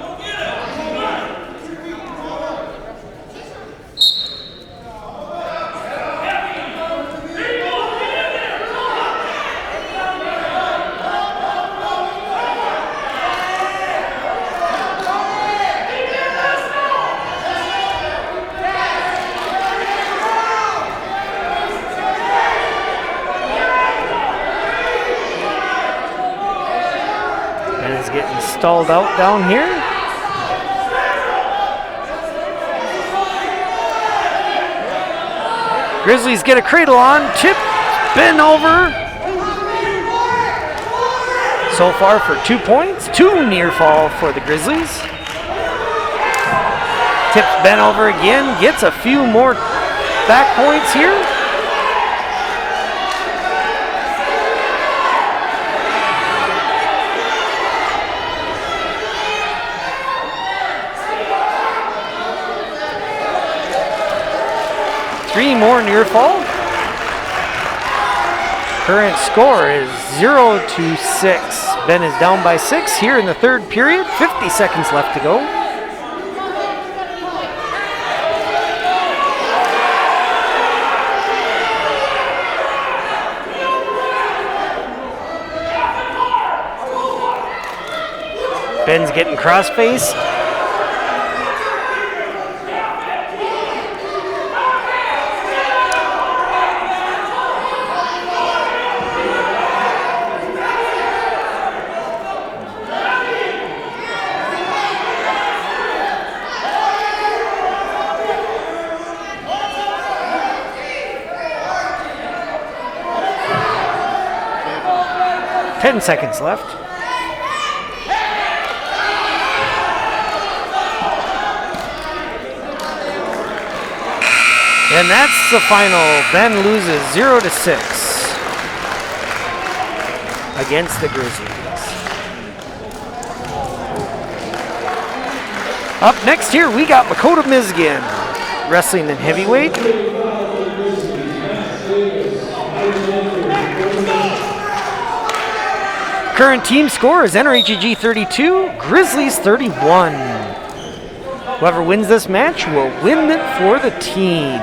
Getting stalled out down here. Grizzlies get a cradle on, tip, Ben over. So far for 2 points, 2 near fall for the Grizzlies. Tips Ben over again, gets a few more back points here. Three more near fall. Current score is 0-6. Ben is down by 6 here in the third period. 50 seconds left to go. Ben's getting cross-faced. Ten seconds left. And that's the final. Ben loses 0-6 against the Grizzlies. Up next here, we got Makota Misgen wrestling in heavyweight. Current team score is NRHEG 32, Grizzlies 31. Whoever wins this match will win it for the team.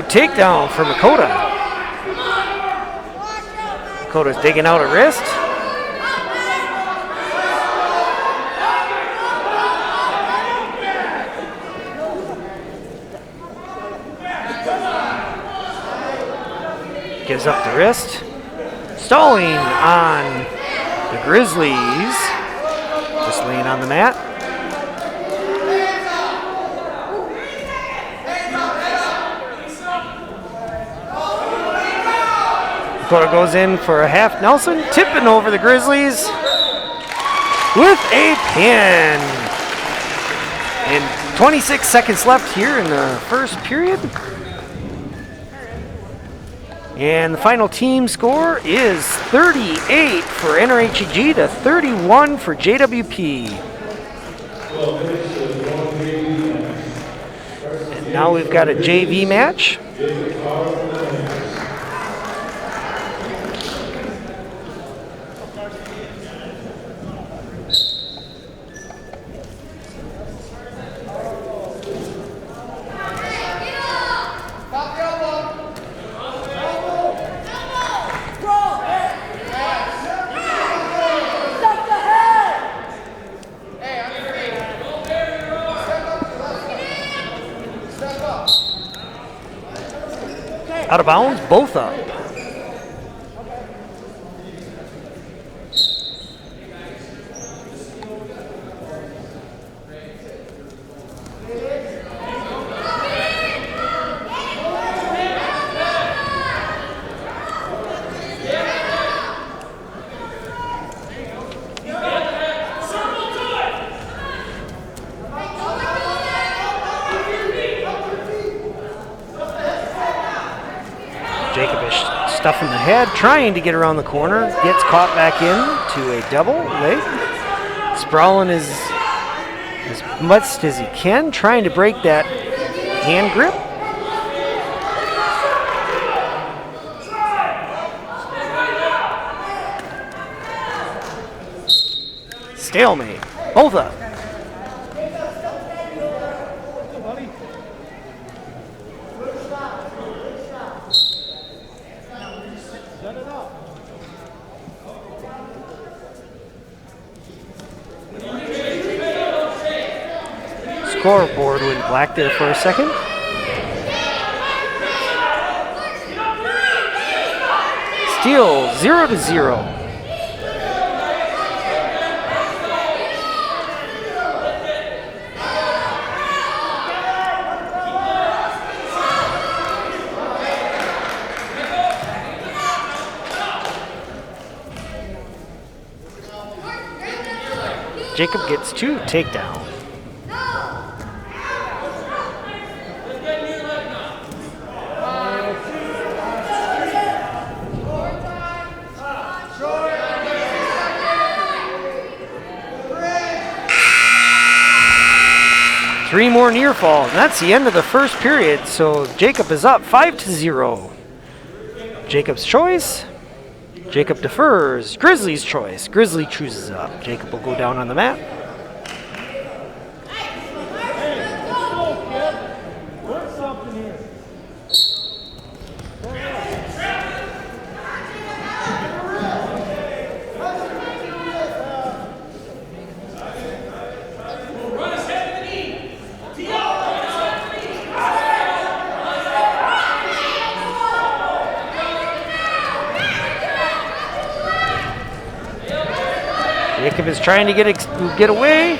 Takedown for Makota. Makota's digging out a wrist. Gives up the wrist. Stalling on the Grizzlies. Just laying on the mat. Makota goes in for a half Nelson, tipping over the Grizzlies with a pin. And 26 seconds left here in the first period. And the final team score is 38 for NRHEG to 31 for JWP. And now we've got a JV match. Out of bounds, both up. Stuffing the head, trying to get around the corner, gets caught back in to a double leg. Sprawling as much as he can, trying to break that hand grip. Stalemate, both up. Scoreboard went black there for a second. Still 0-0. Jacob gets 2 takedowns. Three more near falls, and that's the end of the first period, so Jacob is up 5-0. Jacob's choice. Jacob defers. Grizzly's choice. Grizzly chooses up. Jacob will go down on the mat. Jacob is trying to get away.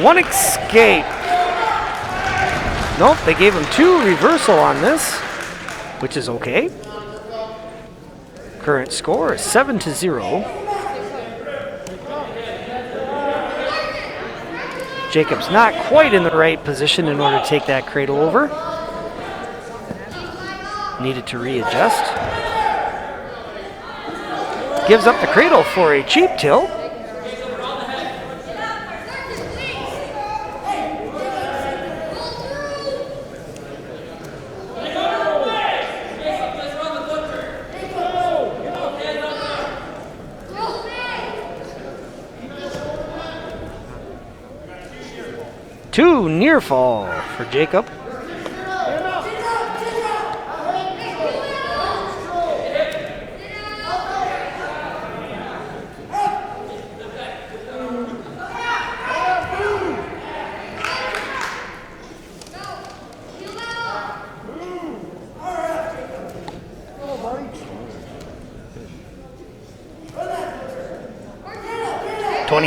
One escape. Nope, they gave him 2 reversal on this, which is okay. Current score is 7-0. Jacob's not quite in the right position in order to take that cradle over. Needed to readjust. Gives up the cradle for a cheap tilt. Two near fall for Jacob.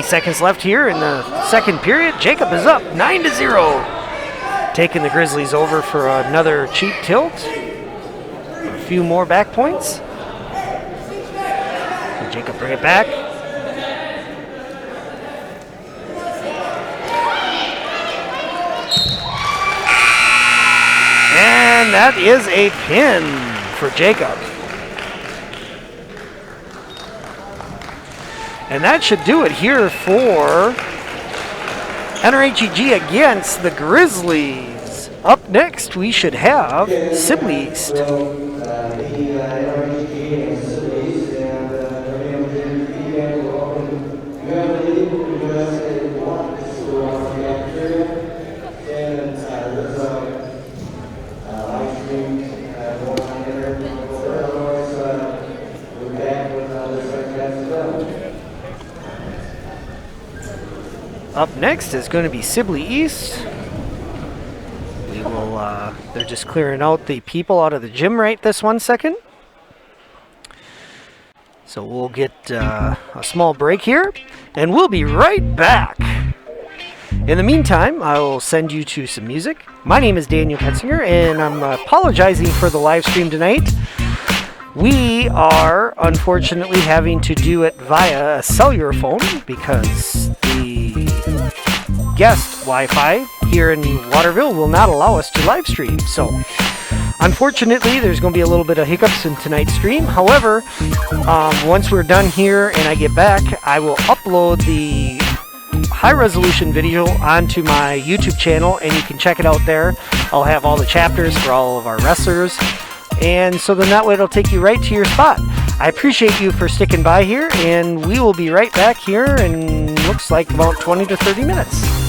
Seconds left here in the second period. Jacob is up 9-0. Taking the Grizzlies over for another cheap tilt. A few more back points. And Jacob bring it back. And that is a pin for Jacob. And that should do it here for NRHEG against the Grizzlies. Up next, we should have Sibley East. NRHEG and Sibley East, and our name is JWP, and welcome. We have a league who does a walk to the cafeteria, and there's ice cream and one on there. Otherwise, we're back with the second half as well. Up next is going to be Sibley East. We will they're just clearing out the people out of the gym right this 1 second. So we'll get a small break here, and we'll be right back. In the meantime, I will send you to some music. My name is Daniel Petsinger, and I'm apologizing for the live stream tonight. We are unfortunately having to do it via a cellular phone because the guest Wi-Fi here in Waterville will not allow us to live stream. So unfortunately, there's going to be a little bit of hiccups in tonight's stream. However, once we're done here and I get back, I will upload the high-resolution video onto my YouTube channel, and you can check it out there. I'll have all the chapters for all of our wrestlers, and so then that way it'll take you right to your spot. I appreciate you for sticking by here, and we will be right back here in looks like about 20 to 30 minutes.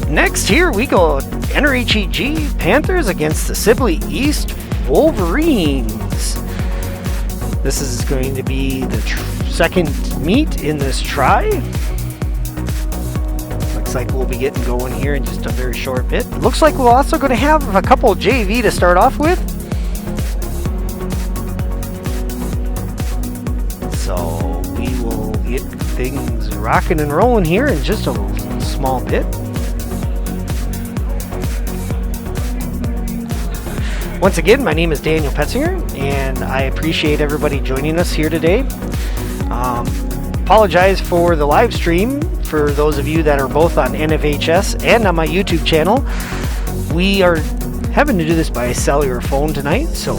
Next here we go NRHEG Panthers against the Sibley East Wolverines. This is going to be the second meet in this try. Looks like we'll be getting going here in just a very short bit. Looks like we're also going to have a couple JV to start off with. So we will get things rocking and rolling here in just a small bit. Once again, my name is Daniel Petsinger, and I appreciate everybody joining us here today. Apologize for the live stream for those of you that are both on NFHS and on my YouTube channel. We are having to do this by cellular phone tonight, so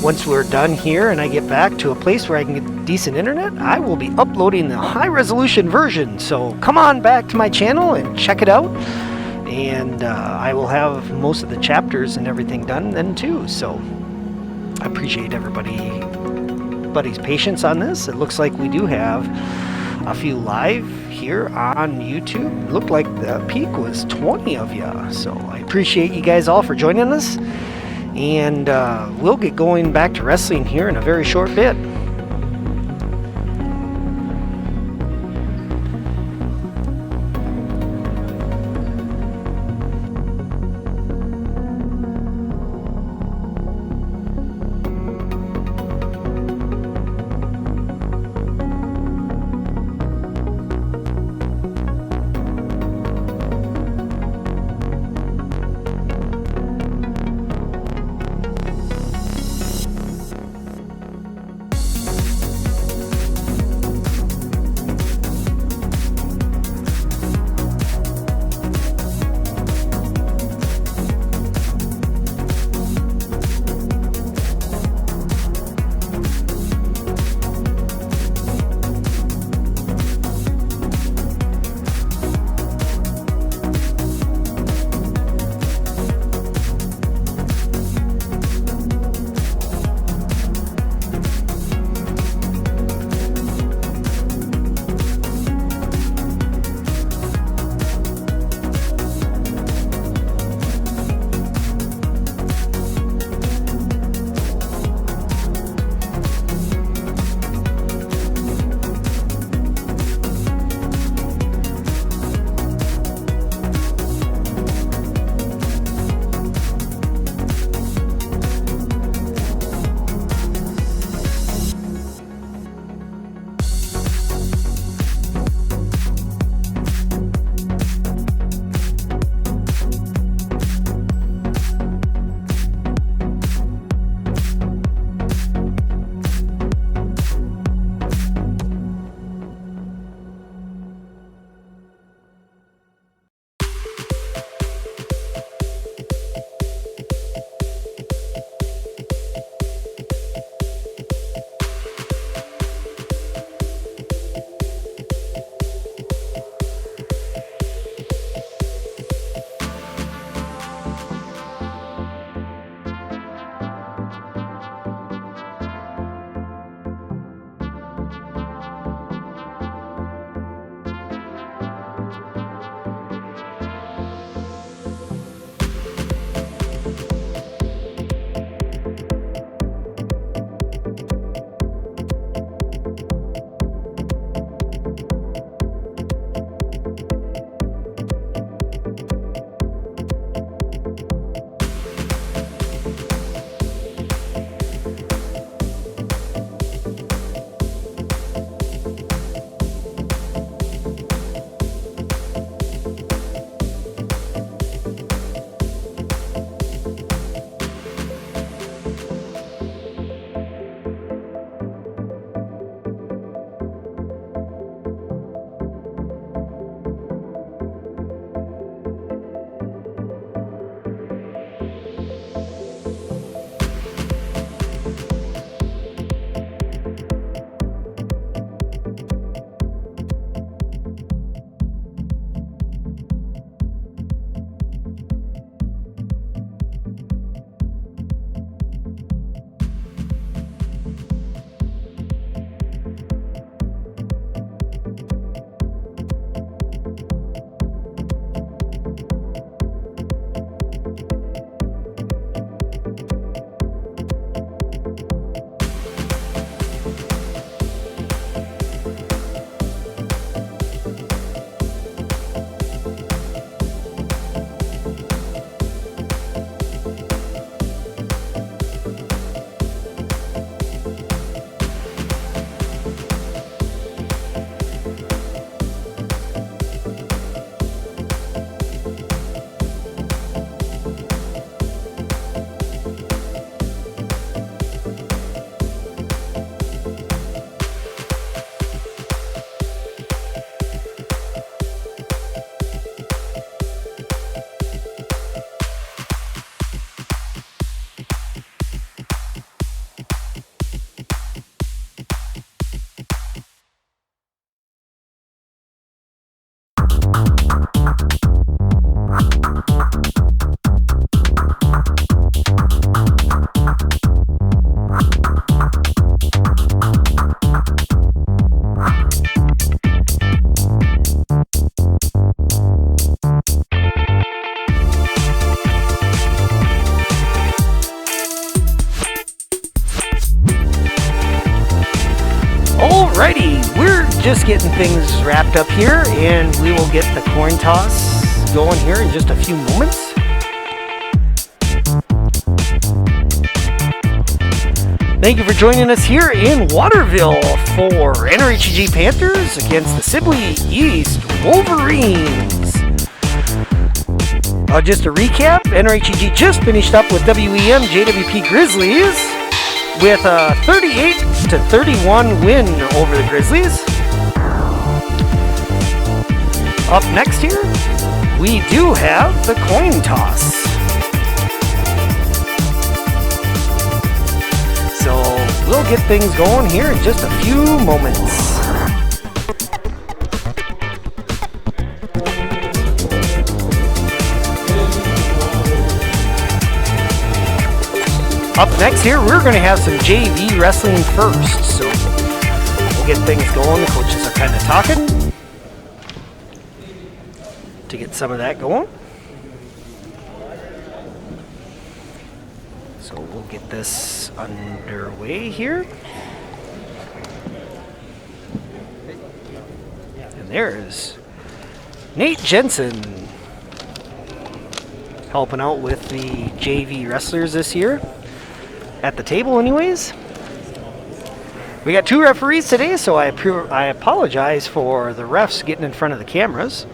once we're done here and I get back to a place where I can get decent internet, I will be uploading the high-resolution version. So come on back to my channel and check it out. And I will have most of the chapters and everything done then too. So I appreciate everybody's patience on this. It looks like we do have a few live here on YouTube. It looked like the peak was 20 of you. So I appreciate you guys all for joining us. And we'll get going back to wrestling here in a very short bit. just getting things wrapped up here, and we will get the coin toss going here in just a few moments. Thank you for joining us here in Waterville for NRHEG Panthers against the Sibley East Wolverines. Just to recap, NRHEG just finished up with WEM JWP Grizzlies with a 38-31 win over the Grizzlies. Up next here, we do have the coin toss. So we'll get things going here in just a few moments. Up next here, we're going to have some JV wrestling first. So we'll get things going. The coaches are kind of talking to get some of that going. So we'll get this underway here. And there's Nate Jensen helping out with the JV wrestlers this year. At the table anyways. We got two referees today, so I apologize for the refs getting in front of the cameras.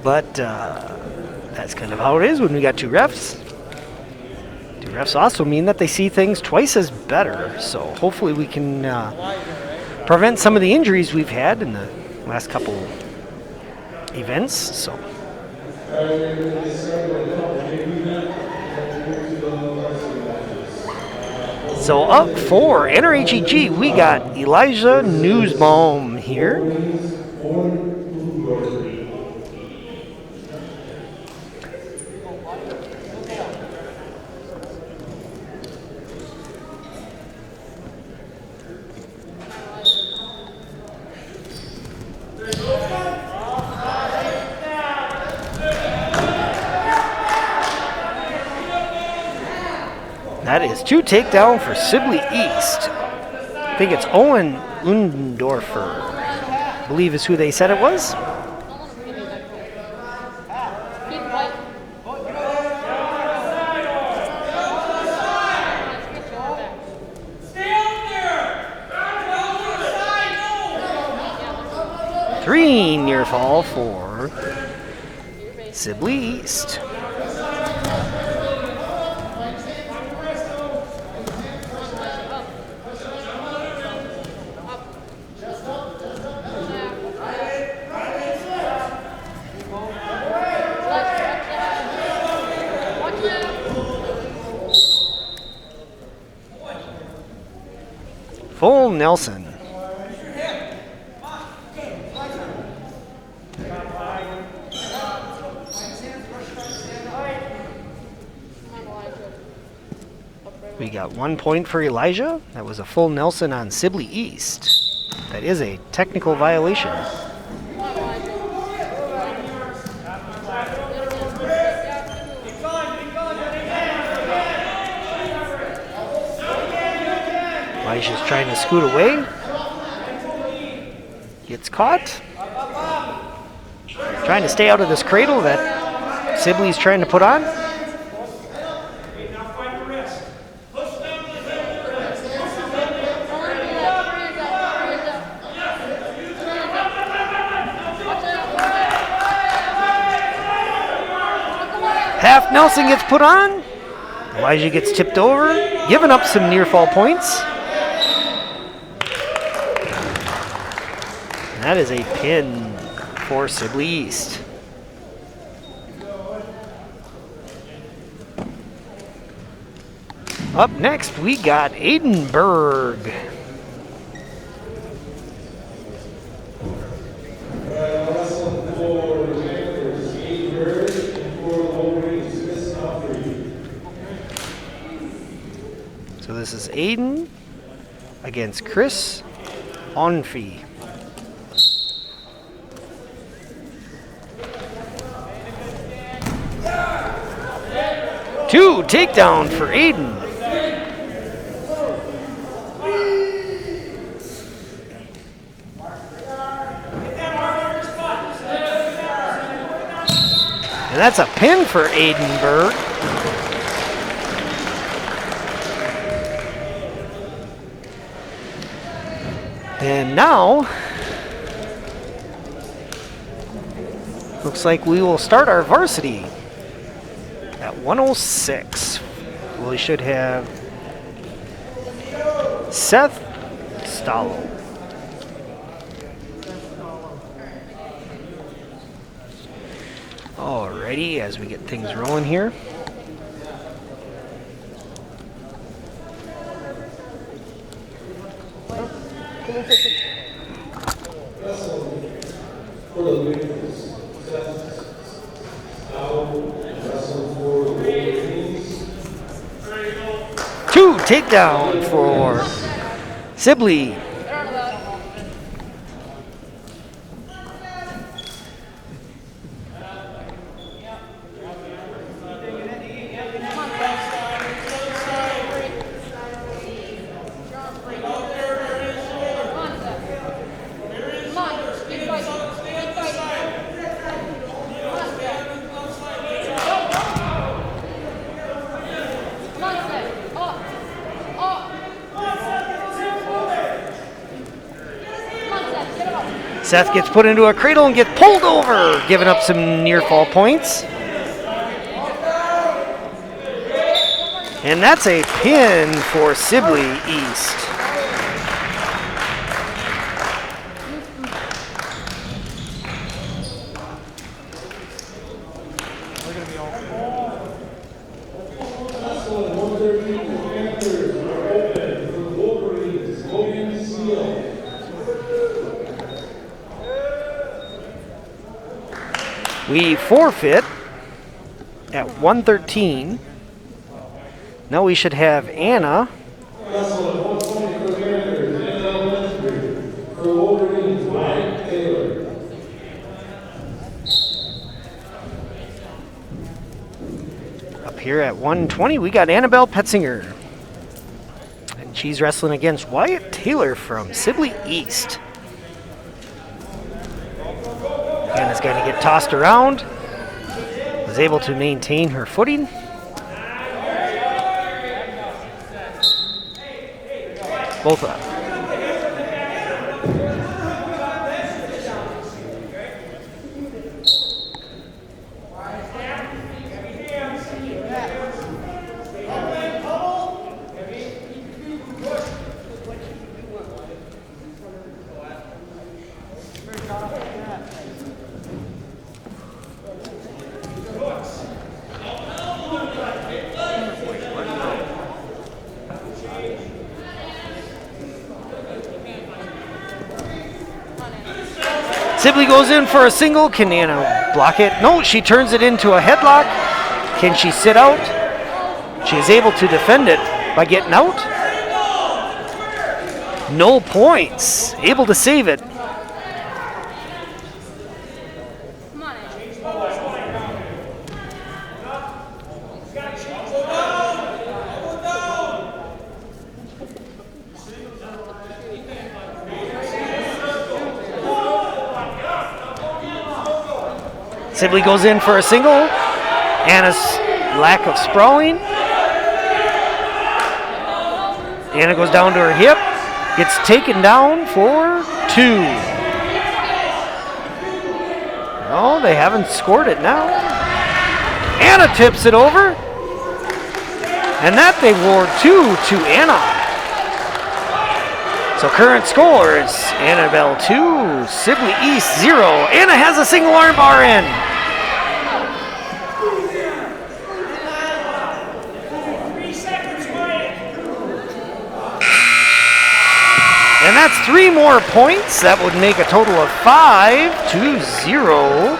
But that's kind of how it is when we got two refs. Two refs also mean that they see things twice as better. So hopefully we can prevent some of the injuries we've had in the last couple events. So up for NRHEG, we got Elijah Newsbaum here. That is two takedown for Sibley East. I think it's Owen Undorfer, I believe is who they said it was. Three near fall for Sibley East. Full Nelson. We got 1 point for Elijah. That was a full Nelson on Sibley East. That is a technical violation. Elijah's trying to scoot away. Gets caught. Trying to stay out of this cradle that Sibley's trying to put on. Half Nelson gets put on. Elijah gets tipped over, giving up some near fall points. That is a pin for Sibley East. Up next, we got Aidan Berg. So this is Aidan against Chris Onfee. Two takedown for Aidan. And that's a pin for Aidenberg. And now, looks like we will start our varsity at 106. We should have Seth Staloch. Alrighty, as we get things rolling here. Two takedown for Sibley. Seth gets put into a cradle and gets pulled over, giving up some near fall points. And that's a pin for Sibley East. We forfeit at 113. Now we should have Anna. Up here at 120, we got Annabelle Petsinger. And she's wrestling against Wyatt Taylor from Sibley East. Anna's going to get tossed around. Was able to maintain her footing. Both up. Sibley goes in for a single. Can Anna block it? No, she turns it into a headlock. Can she sit out? She is able to defend it by getting out. No points. Able to save it. Sibley goes in for a single. Anna's lack of sprawling. Anna goes down to her hip. Gets taken down for 2. No, they haven't scored it now. Anna tips it over. And that they wore 2 to Anna. So current score is Annabelle 2, Sibley East 0. Anna has a single arm bar in. And that's 3 more points. That would make a total of 5-0.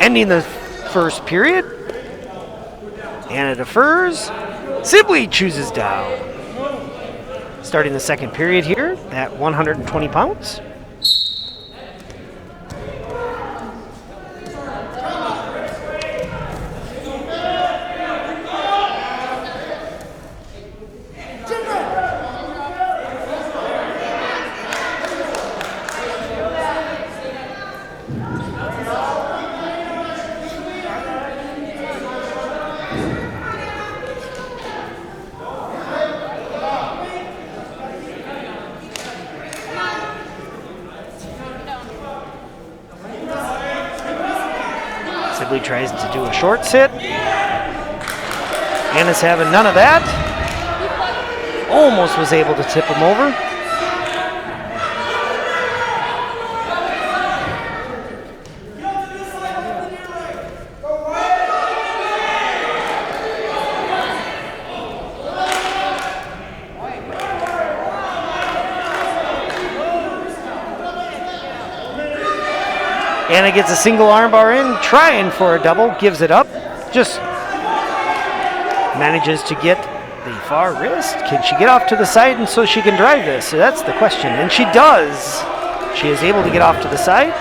Ending the first period. Anna defers. Sibley chooses down. Starting the second period here at 120 pounds. Sibley tries to do a short sit. Anna's having none of that. Almost was able to tip him over. Anna gets a single armbar in, trying for a double, gives it up. Just manages to get the far wrist. Can she get off to the side and so she can drive this? So that's the question. And she does. She is able to get off to the side.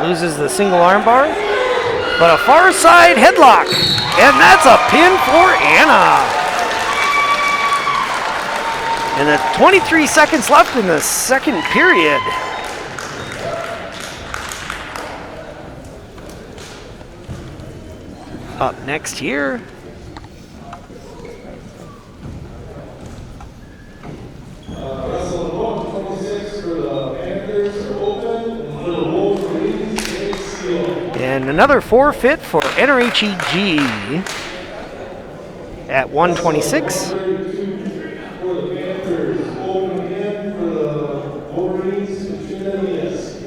Loses the single armbar, but a far side headlock, and that's a pin for Anna. And the 23 seconds left in the second period. Up next here, Wrestling 126 for the Panthers are open, and for the Wolverines, and another forfeit for NRHEG at 126. for the Panthers, open again for the Wolverines, yes.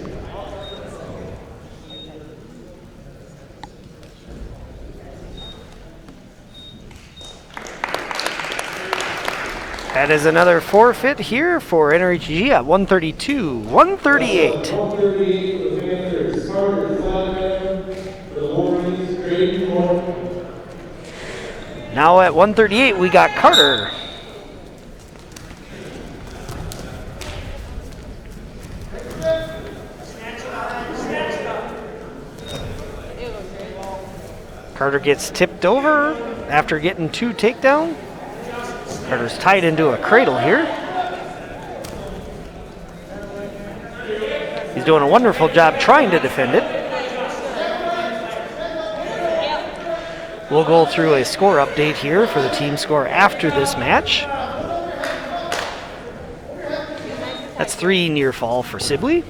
That is another forfeit here for NRHEG at 132, 138. 138 for the Panthers, Carter, Flatland, for the Wolverines, Aidan Schlaak. Now at 138, we got Carter. Carter gets tipped over after getting 2 takedown. Carter's tied into a cradle here. He's doing a wonderful job trying to defend it. We'll go through a score update here for the team score after this match. That's 3 near fall for Sibley.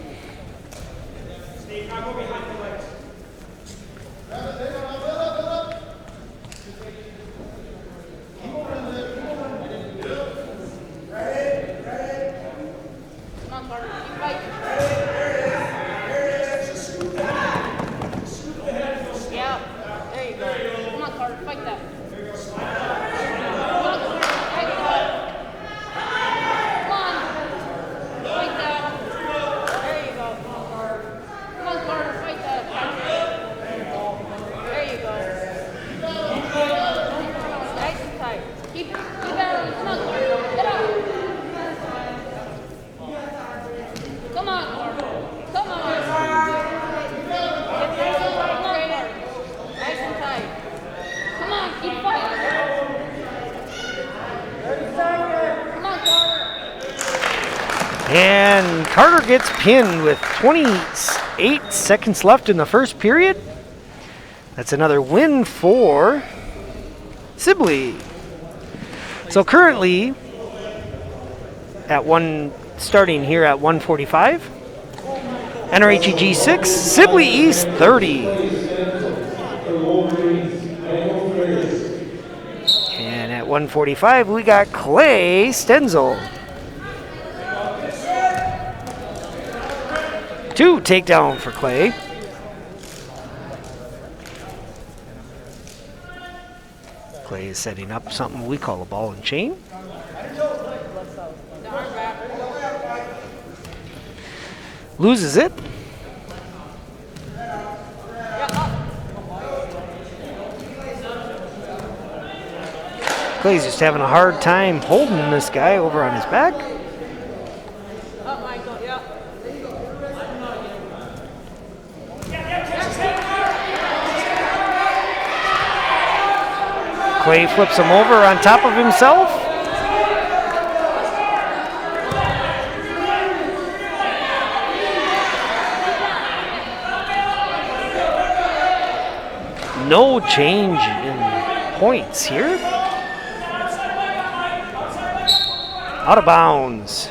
And Carter gets pinned with 28 seconds left in the first period. That's another win for Sibley. So currently, starting here at 145, NRHEG 6, Sibley East 30. And at 145, we got Clay Stenzel. 2 takedown for Clay. Clay is setting up something we call a ball and chain. Loses it. Clay's just having a hard time holding this guy over on his back. Clay flips him over on top of himself. No change in points here. Out of bounds.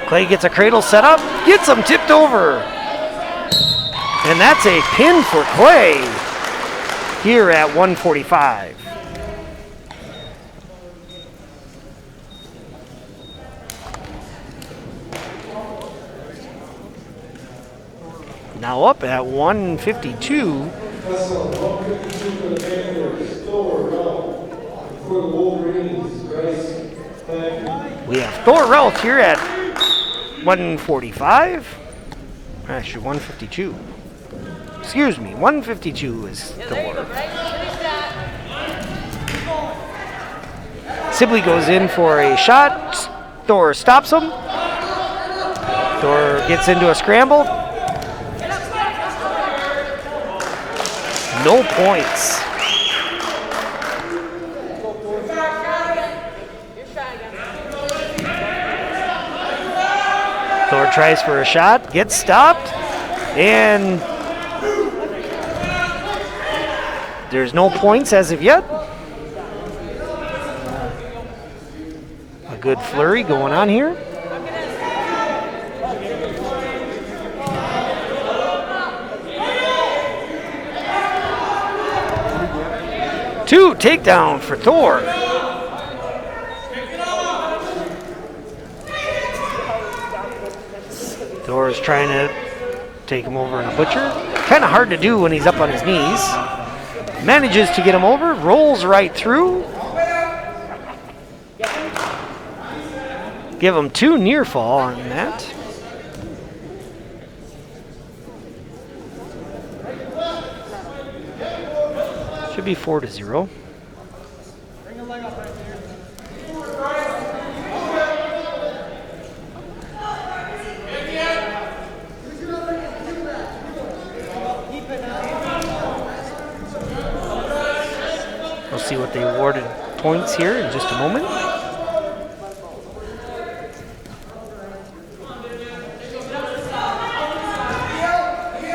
Clay gets a cradle set up, gets him tipped over. And that's a pin for Clay here at 145. Now up at 152. Wrestle 152 for the Panthers, Thor Routh. For the Wolverines, Bryce Flatland. We have Thor Routh here at 145. Actually, 152. Excuse me, 152 is Thor. Sibley goes in for a shot. Thor stops him. Thor gets into a scramble. No points. Thor tries for a shot, gets stopped, and there's no points as of yet. A good flurry going on here. Two takedown for Thor. Thor is trying to take him over in a butcher. Kind of hard to do when he's up on his knees. Manages to get him over, rolls right through. Give him two near fall on that. Should be 4-0. We'll see what they awarded points here in just a moment.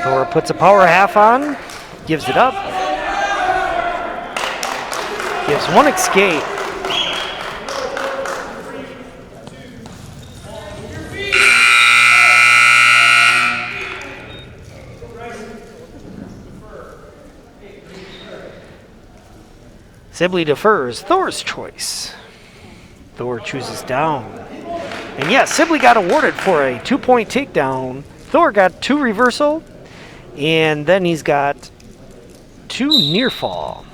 Thor puts a power half on, gives it up. Gives one escape. Sibley defers. Thor's choice. Thor chooses down. And yes, Sibley got awarded for a 2-point takedown. Thor got 2 reversal. And then he's got 2 near fall.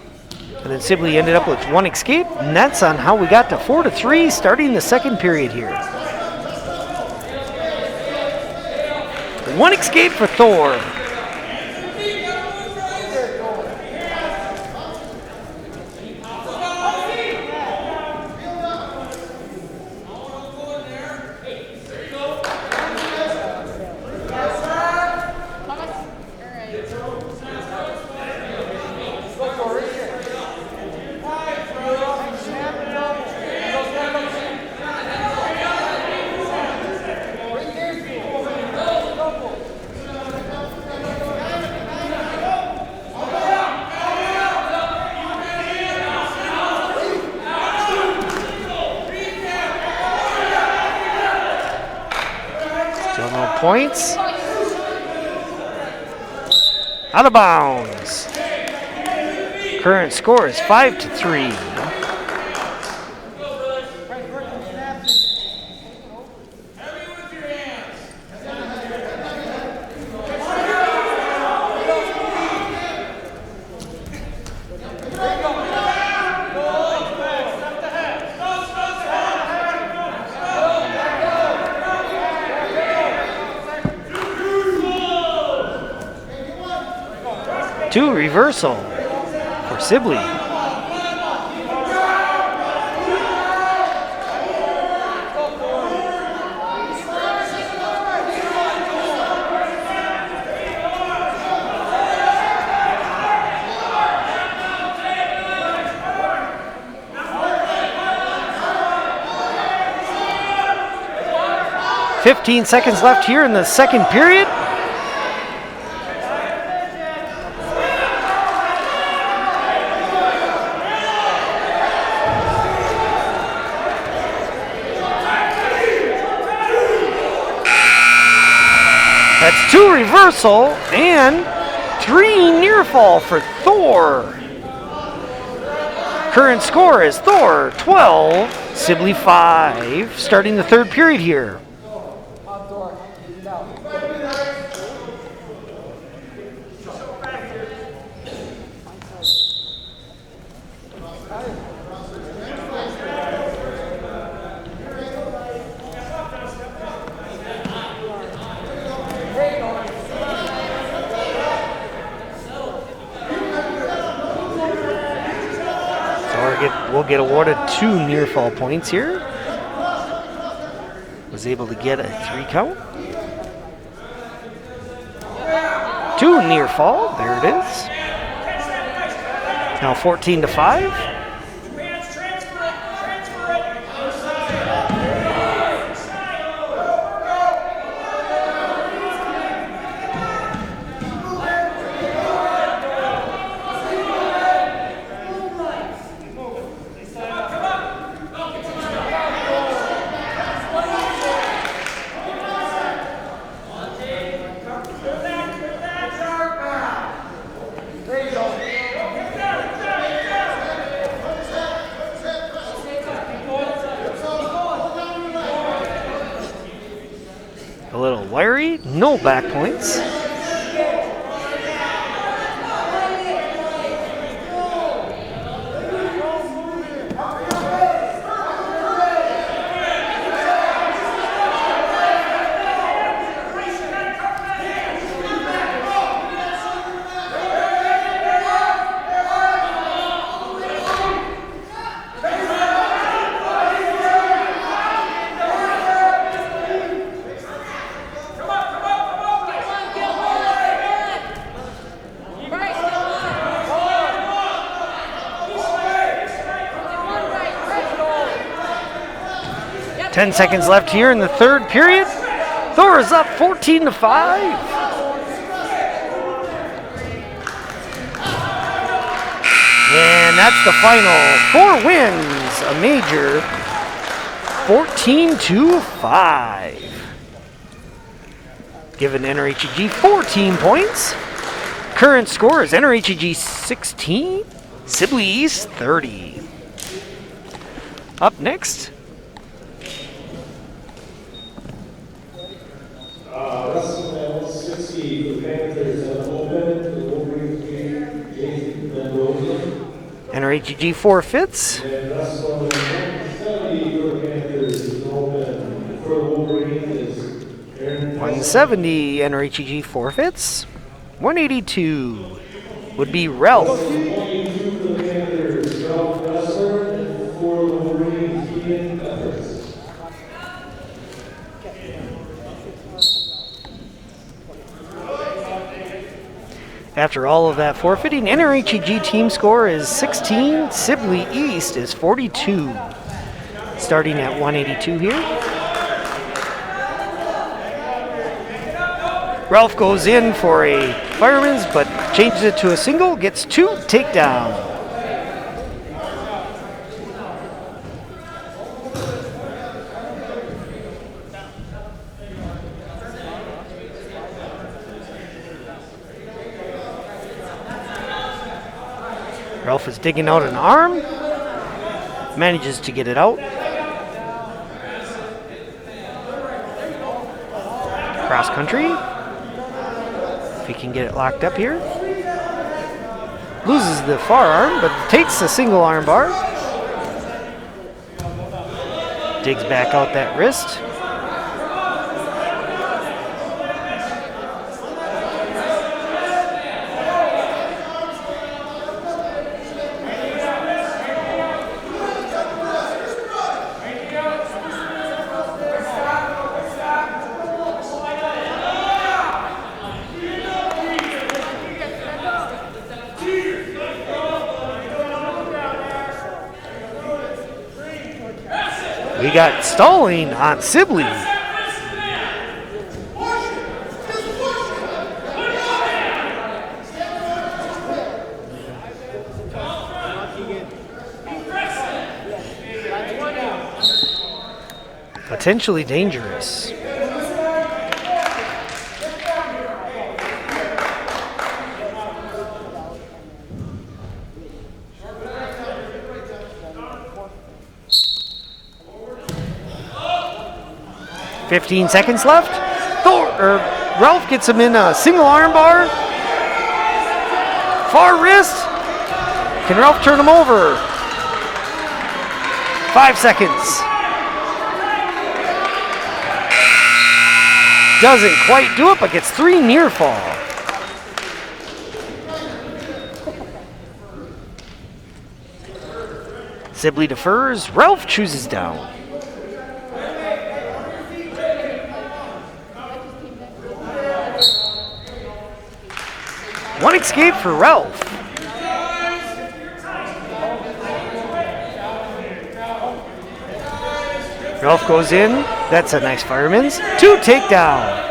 And then Sibley ended up with 1 escape. And that's on how we got to 4-3 starting the second period here. 1 escape for Thor. Points. Out of bounds. Current score is 5-3. 2 reversal for Sibley. "15 seconds left here in the second period. That's 2 reversal and 3 near fall for Thor. Current score is Thor 12, Sibley 5, starting the third period here. Will get awarded 2 near fall points here. Was able to get a 3 count. 2 near fall, there it is. Now 14-5. No back points. Ten seconds left here in the third period. Thor is up 14-5. And that's the final. Thor wins a major 14-5. Giving NRHEG 14 points. Current score is NRHEG 16, Sibley East 30. Up next, Wrestling 60, the Panthers have opened, the Wolverines Jason and Roesler. NRHEG forfeits. And wrestling 170 for the Panthers is open. For the Wolverines is Aaron 170 NRHEG forfeits. 182 would be Ralph. 22 for the Panthers, Ralph Roesler, and for the Wolverines, Aidan Schlaak. After all of that forfeiting, NRHEG team score is 16, Sibley East is 42. Starting at 182 here. Ralph goes in for a fireman's, but changes it to a single, gets 2 takedown. Ralph is digging out an arm, manages to get it out. Cross country, if he can get it locked up here. Loses the far arm, but takes the single arm bar. Digs back out that wrist. We got stalling on Sibley. Potentially dangerous. "15 seconds left. Ralph gets him in a single arm bar. Far wrist. Can Ralph turn him over? 5 seconds. Doesn't quite do it, but gets 3 near fall. Sibley defers. Ralph chooses down. One escape for Ralph. Ralph goes in. That's a nice fireman's. 2 takedown.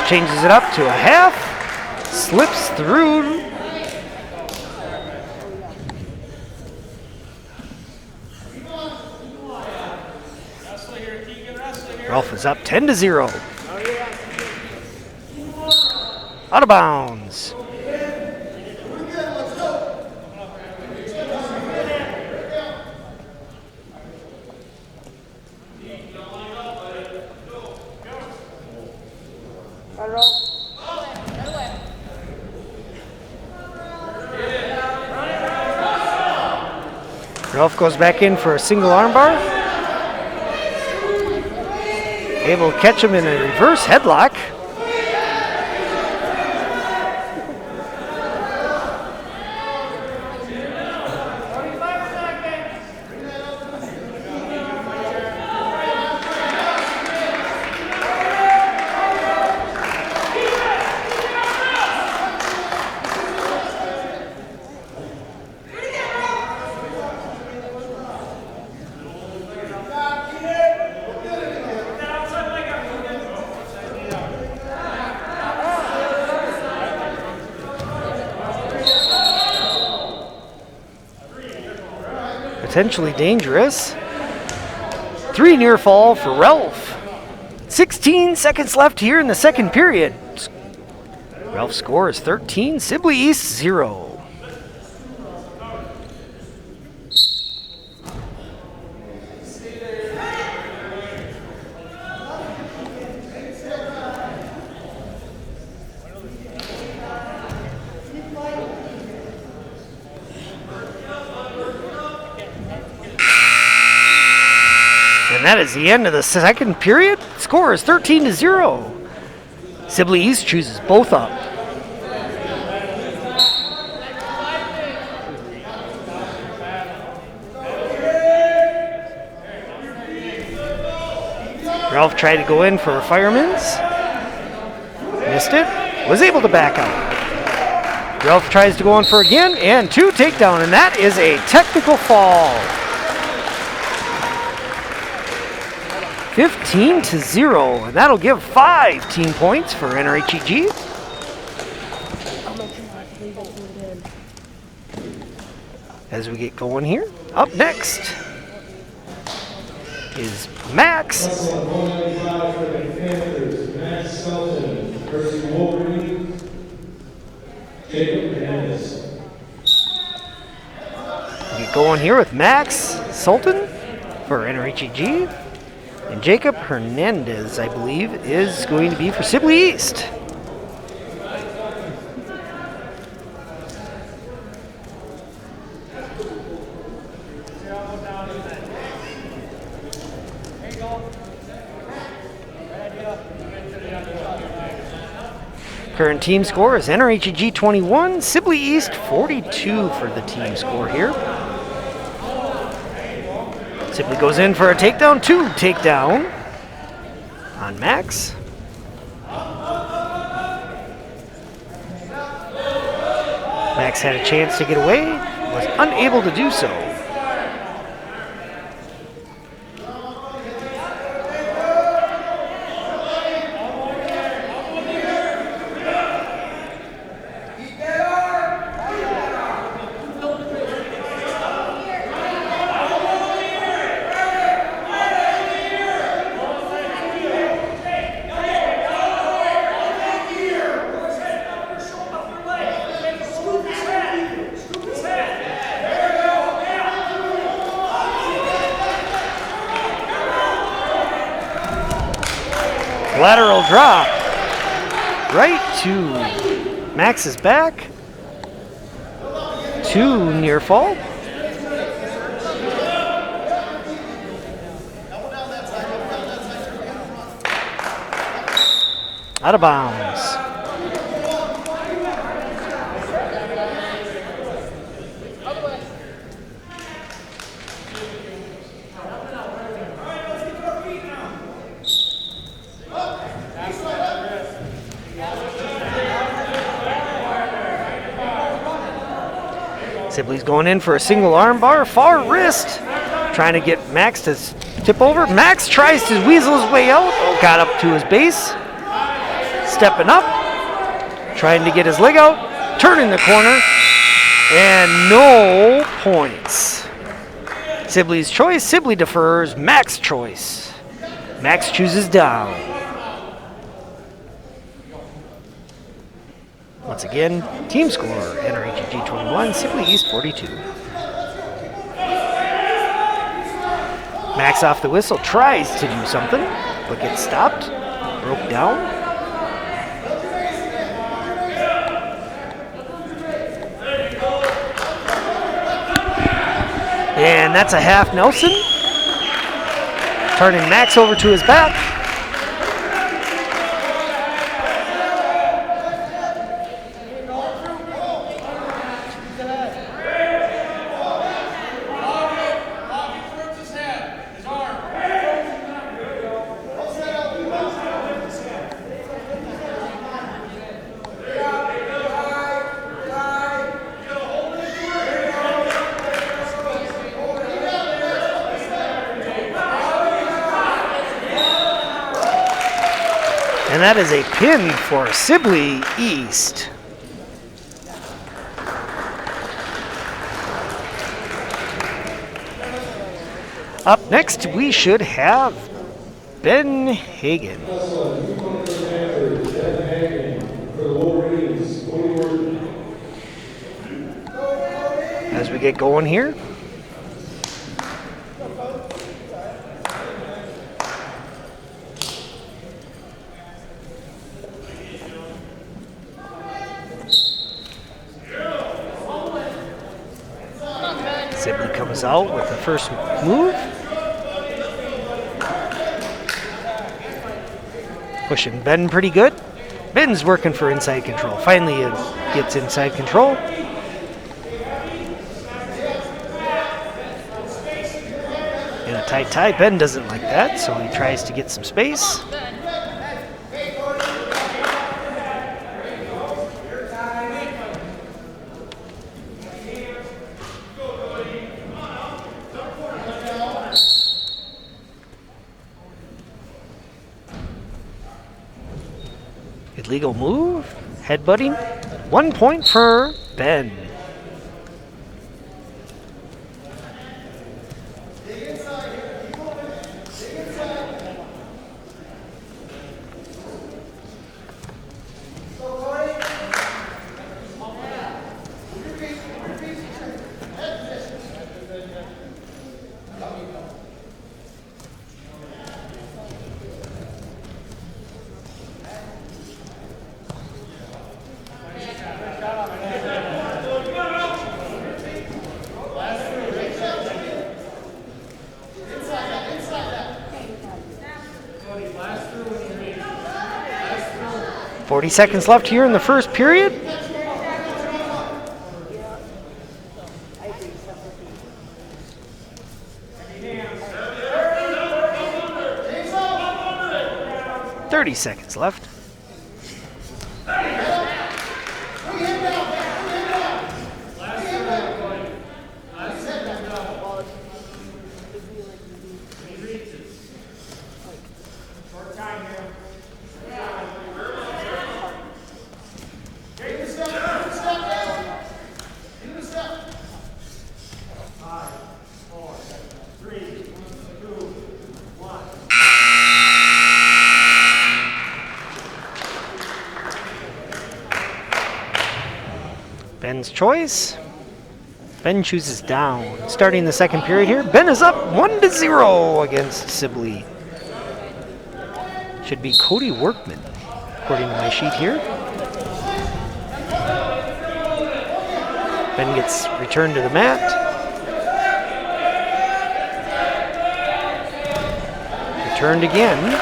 Changes it up to a half, slips through. Ralph is up 10-0. Out of bounds. Ralph goes back in for a single armbar. Able to catch him in a reverse headlock. Potentially dangerous. 3 near fall for Ralph. 16 seconds left here in the second period. Ralph's score is 13, Sibley East 0. And that is the end of the second period. Score is 13-0. Sibley East chooses both up. Ralph tried to go in for a fireman's. Missed it. Was able to back out. Ralph tries to go in for again, and 2 takedown, and that is a technical fall. 15-0, and that'll give 5 team points for NRHEG. As we get going here, up next is Max. Seltun versus Wolverine. Get going here with Max Seltun for NRHEG. And Jacob Hernandez, I believe, is going to be for Sibley East. Current team score is NRHEG 21, Sibley East 42 for the team score here. Sibley goes in for a takedown, 2 takedown on Max. Max had a chance to get away, was unable to do so. Lateral drop right to Max's back. 2 near fall. Out of bounds. Sibley's going in for a single arm bar, far wrist, trying to get Max to tip over. Max tries to weasel his way out, got up to his base, stepping up, trying to get his leg out, turning the corner, and no points. Sibley's choice, Sibley defers, Max choice. Max chooses down. Once again, team score, NRHEG 21, Sibley East 42. Max off the whistle, tries to do something, but gets stopped, broke down. And that's a half Nelson, turning Max over to his back. And that is a pin for Sibley East. Up next, we should have Ben Hagen. As we get going here. Sibley comes out with the first move. Pushing Ben pretty good. Ben's working for inside control. Finally gets inside control. In a tight tie, Ben doesn't like that, so he tries to get some space. Illegal move, headbutting. 1 point for Ben. 40 seconds left here in the first period. Seconds left. Ben's choice. Ben chooses down. Starting the second period here, Ben is up 1-0 against Sibley. Should be Cody Workman, according to my sheet here. Ben gets returned to the mat. Returned again.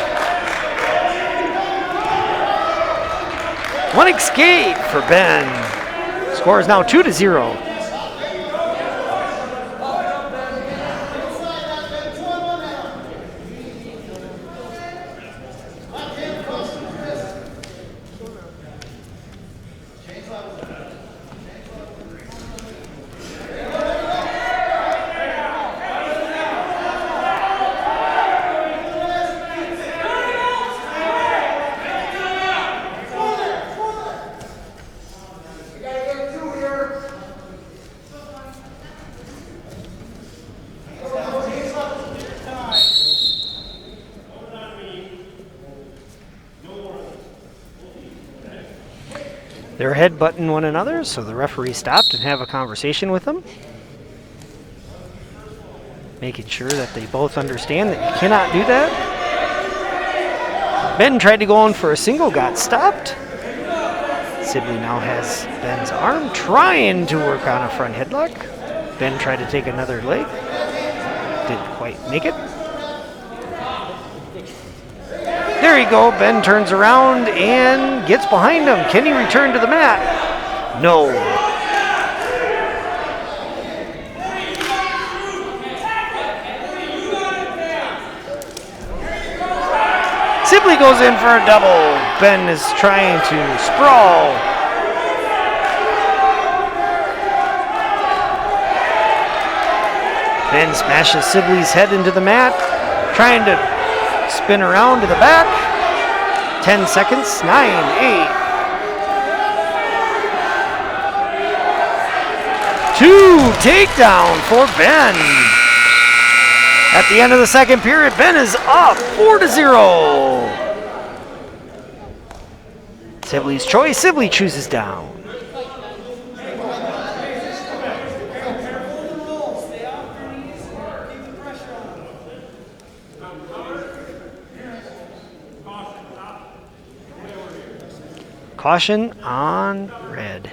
One escape for Ben. Score is now 2-0. They're headbutting one another, so the referee stopped and have a conversation with them, making sure that they both understand that you cannot do that. Ben tried to go in for a single, got stopped. Sibley now has Ben's arm, trying to work on a front headlock. Ben tried to take another leg, didn't quite make it. There you go. Ben turns around and gets behind him. Can he return to the mat? No. Sibley goes in for a double. Ben is trying to sprawl. Ben smashes Sibley's head into the mat, trying to spin around to the back. 10 seconds. 9, 8. 2 takedown for Ben. At the end of the second period, Ben is up 4-0. Sibley's choice. Sibley chooses down. Caution on red.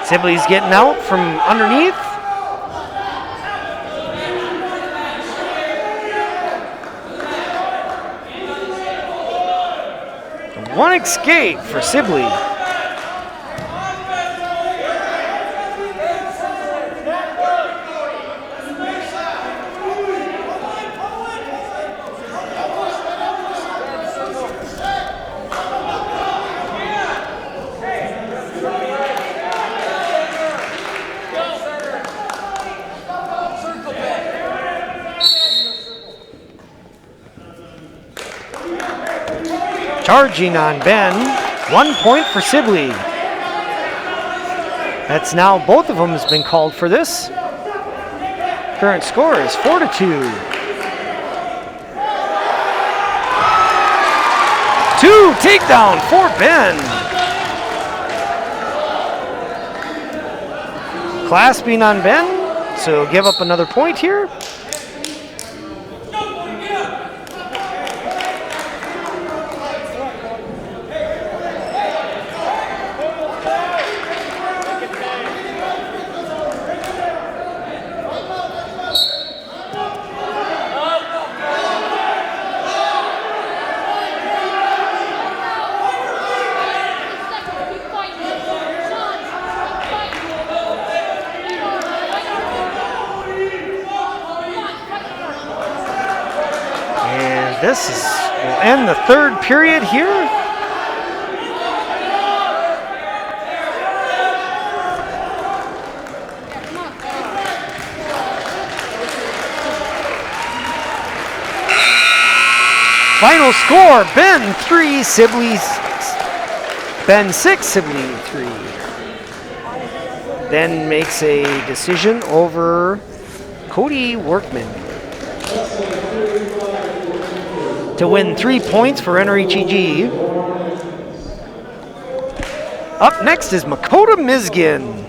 Sibley's getting out from underneath. One escape for Sibley. Charging on Ben, 1 point for Sibley. That's now both of them has been called for this. Current score is 4-2. 2 takedown for Ben. Clasping on Ben, so give up another point here. This will end the third period here. Final score, Ben 3, Ben 6, Sibley 3. Then makes a decision over Cody Workman to win 3 points for NRHEG. Up next is Makota Misgen.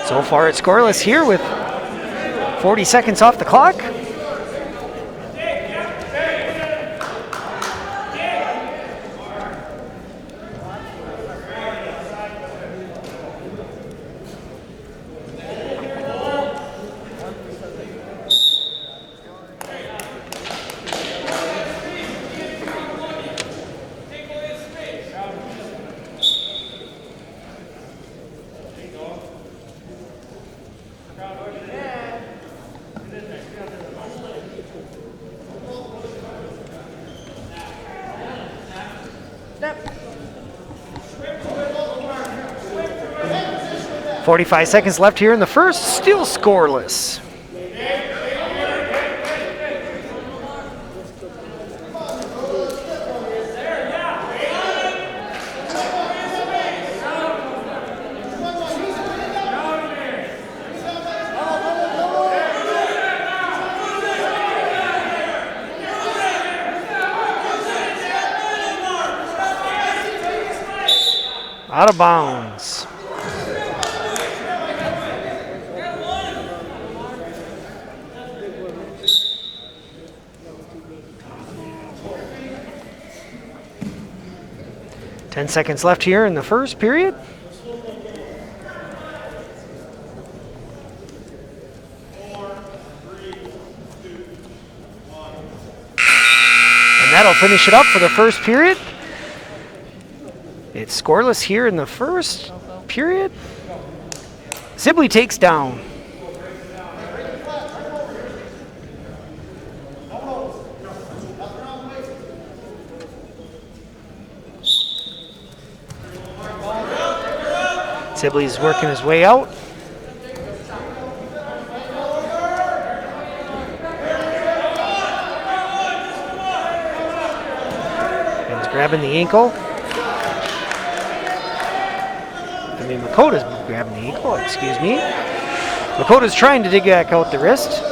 So far it's scoreless here with 40 seconds off the clock. Step. 45 seconds left here in the first, still scoreless. Out of bounds. Ten seconds left here in the first period. And that'll finish it up for the first period. It's scoreless here in the first period. Sibley takes down. Sibley's working his way out. And he's grabbing the ankle. Makota's grabbing the ankle, excuse me. Makota's trying to dig back out the wrist.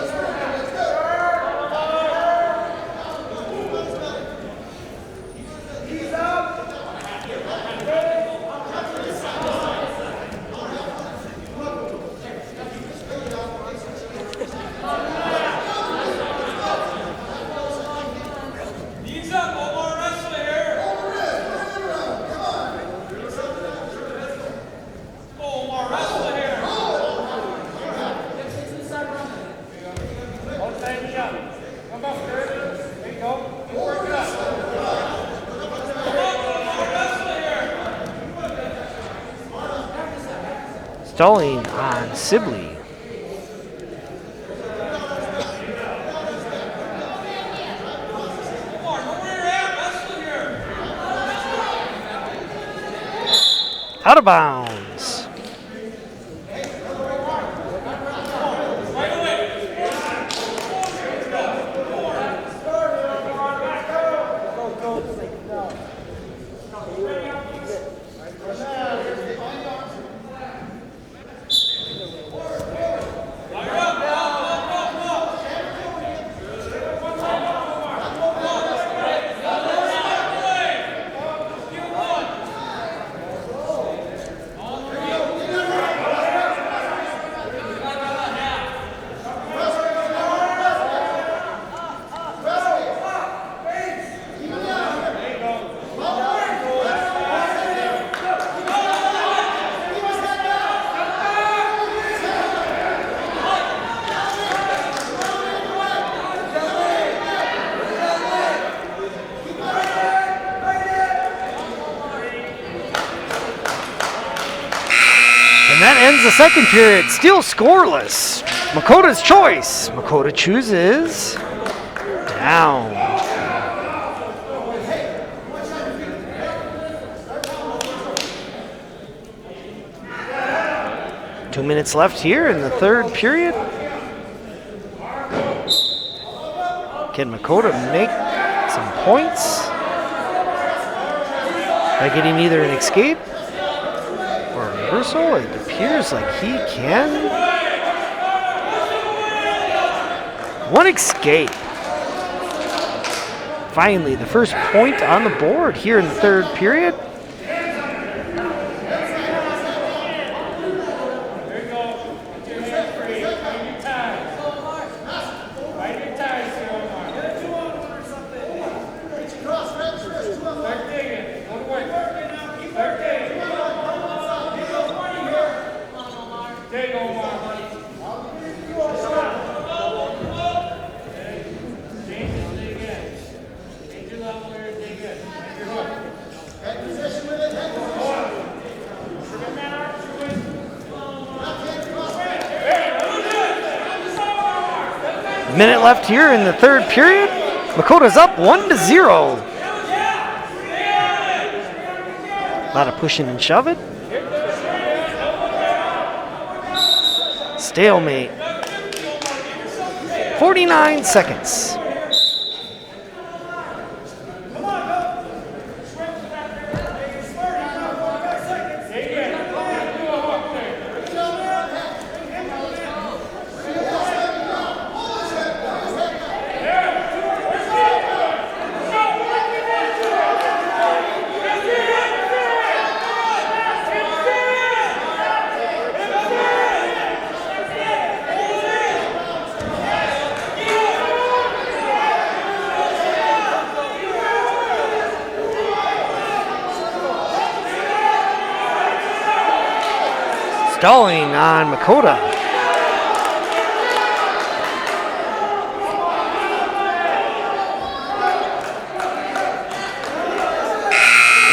Stalling on Sibley. Out of bounds. And that ends the second period, still scoreless. Makota's choice. Makota chooses down. Two minutes left here in the third period. Can Makota make some points by getting either an escape or a reversal? It appears like he can. One escape. Finally, the first point on the board here in the third period. Minute left here in the third period. Makota's up 1-0. A lot of pushing and shoving. Stalemate. 49 seconds. Stalling on Makota.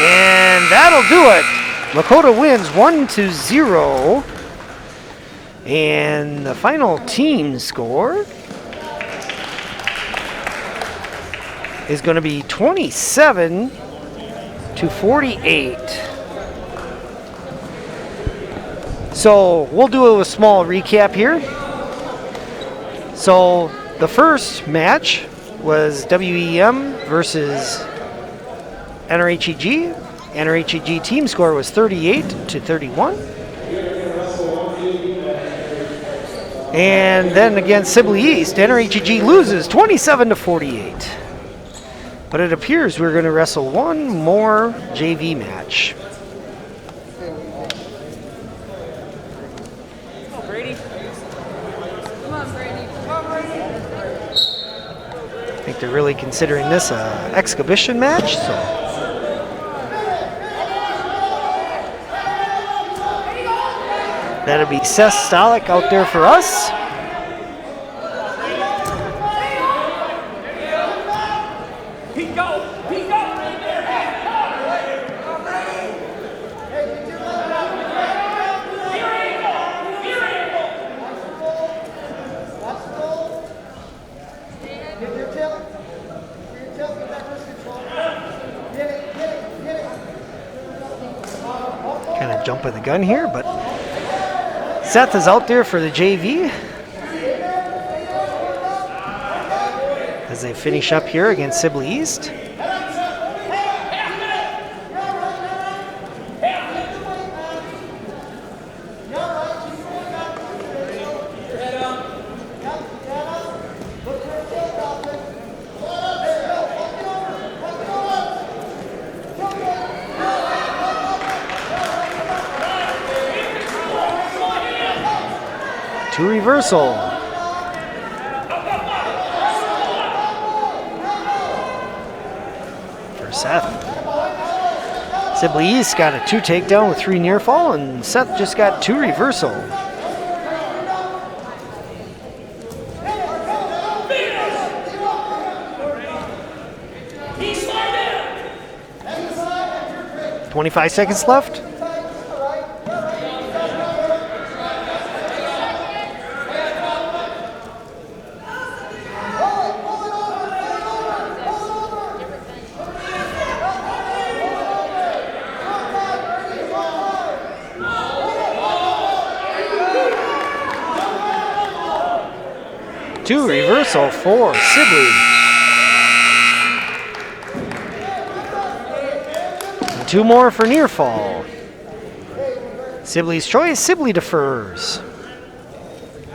And that'll do it. Makota wins 1-0. And the final team score is going to be 27-48. So we'll do a small recap here. So the first match was WEM versus NRHEG. NRHEG team score was 38-31. And then against Sibley East, NRHEG loses 27-48. But it appears we're going to wrestle one more JV match. I think they're really considering this an exhibition match, so. That'll be Seth Staloch out there for us. jumping the gun here, but Seth is out there for the JV as they finish up here against Sibley East. To reversal. For Seth. Sibley East got a 2 takedown with 3 near fall, and Seth just got 2 reversal. "25 seconds left. Two reversal for Sibley. And 2 more for near fall. Sibley's choice, Sibley defers.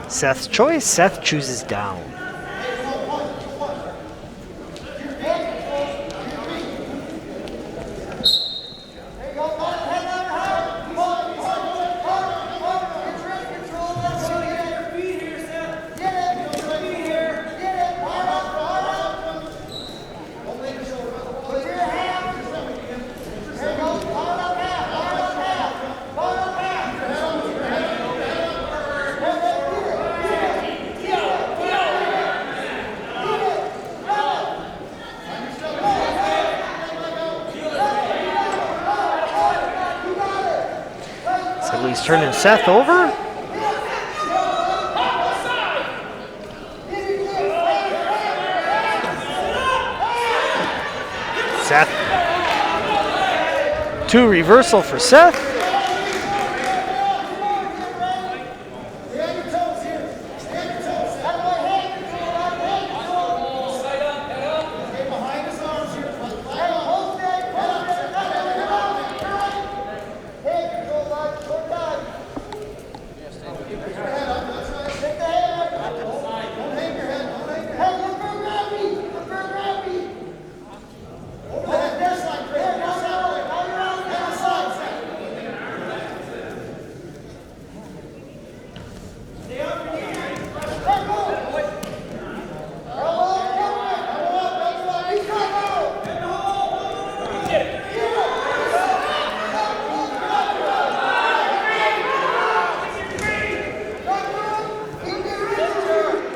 Seth's choice, Seth chooses down. Sibley's turning Seth over. Seth. 2 reversal for Seth.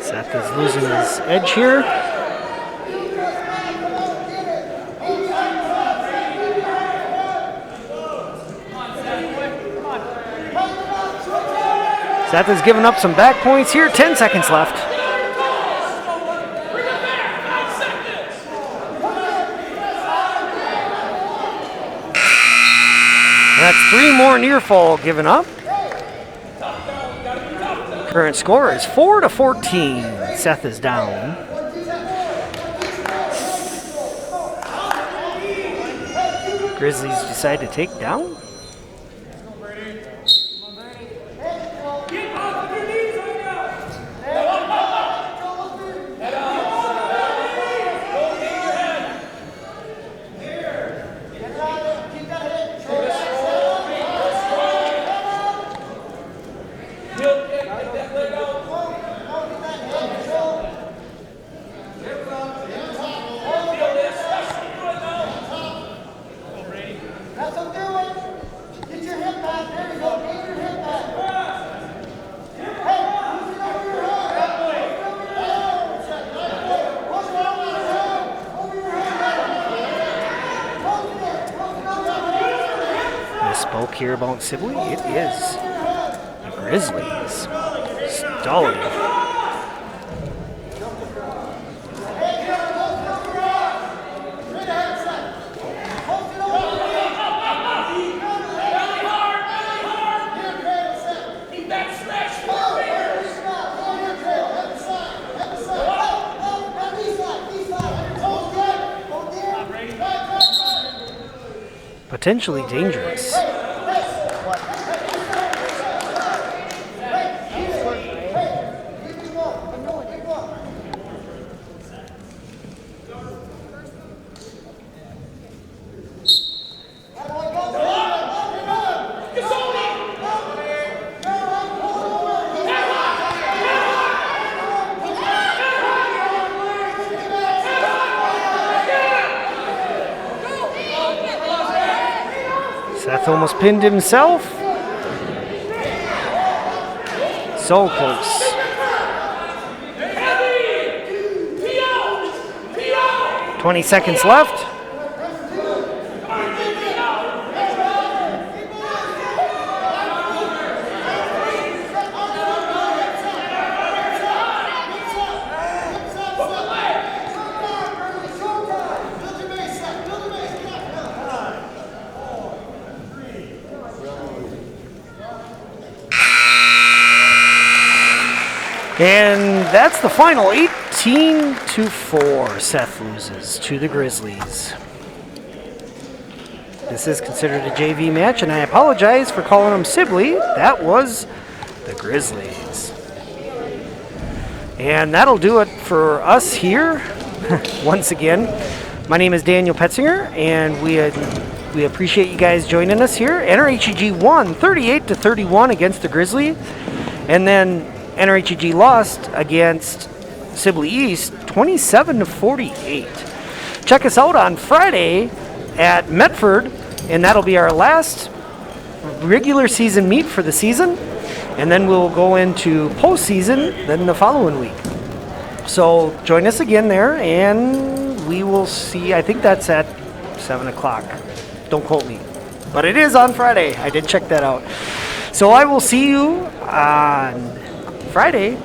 Seth is losing his edge here. Seth has given up some back points here. 10 seconds left. That's 3 more near fall given up. Current score is 4-14. Seth is down. Grizzlies decide to take down. Spoke here about Sibley. It is the Grizzlies stalling. potentially dangerous. Seth almost pinned himself. So close. "20 seconds left. And that's the final, 18-4. Seth loses to the Grizzlies. This is considered a JV match, and I apologize for calling them Sibley. That was the Grizzlies. And that'll do it for us here. Once again, my name is Daniel Petsinger, and we appreciate you guys joining us here. NRHEG won 38-31 against the Grizzlies, and then NRHEG lost against Sibley East 27-48. Check us out on Friday at Medford, and that'll be our last regular season meet for the season, and then we'll go into postseason then the following week. So join us again there, and we will see. I think that's at 7 o'clock. Don't quote me, but it is on Friday. I did check that out. So I will see you on Friday,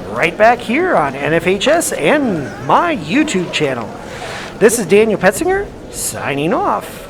right back here on NFHS and my YouTube channel. This is Daniel Petsinger, signing off.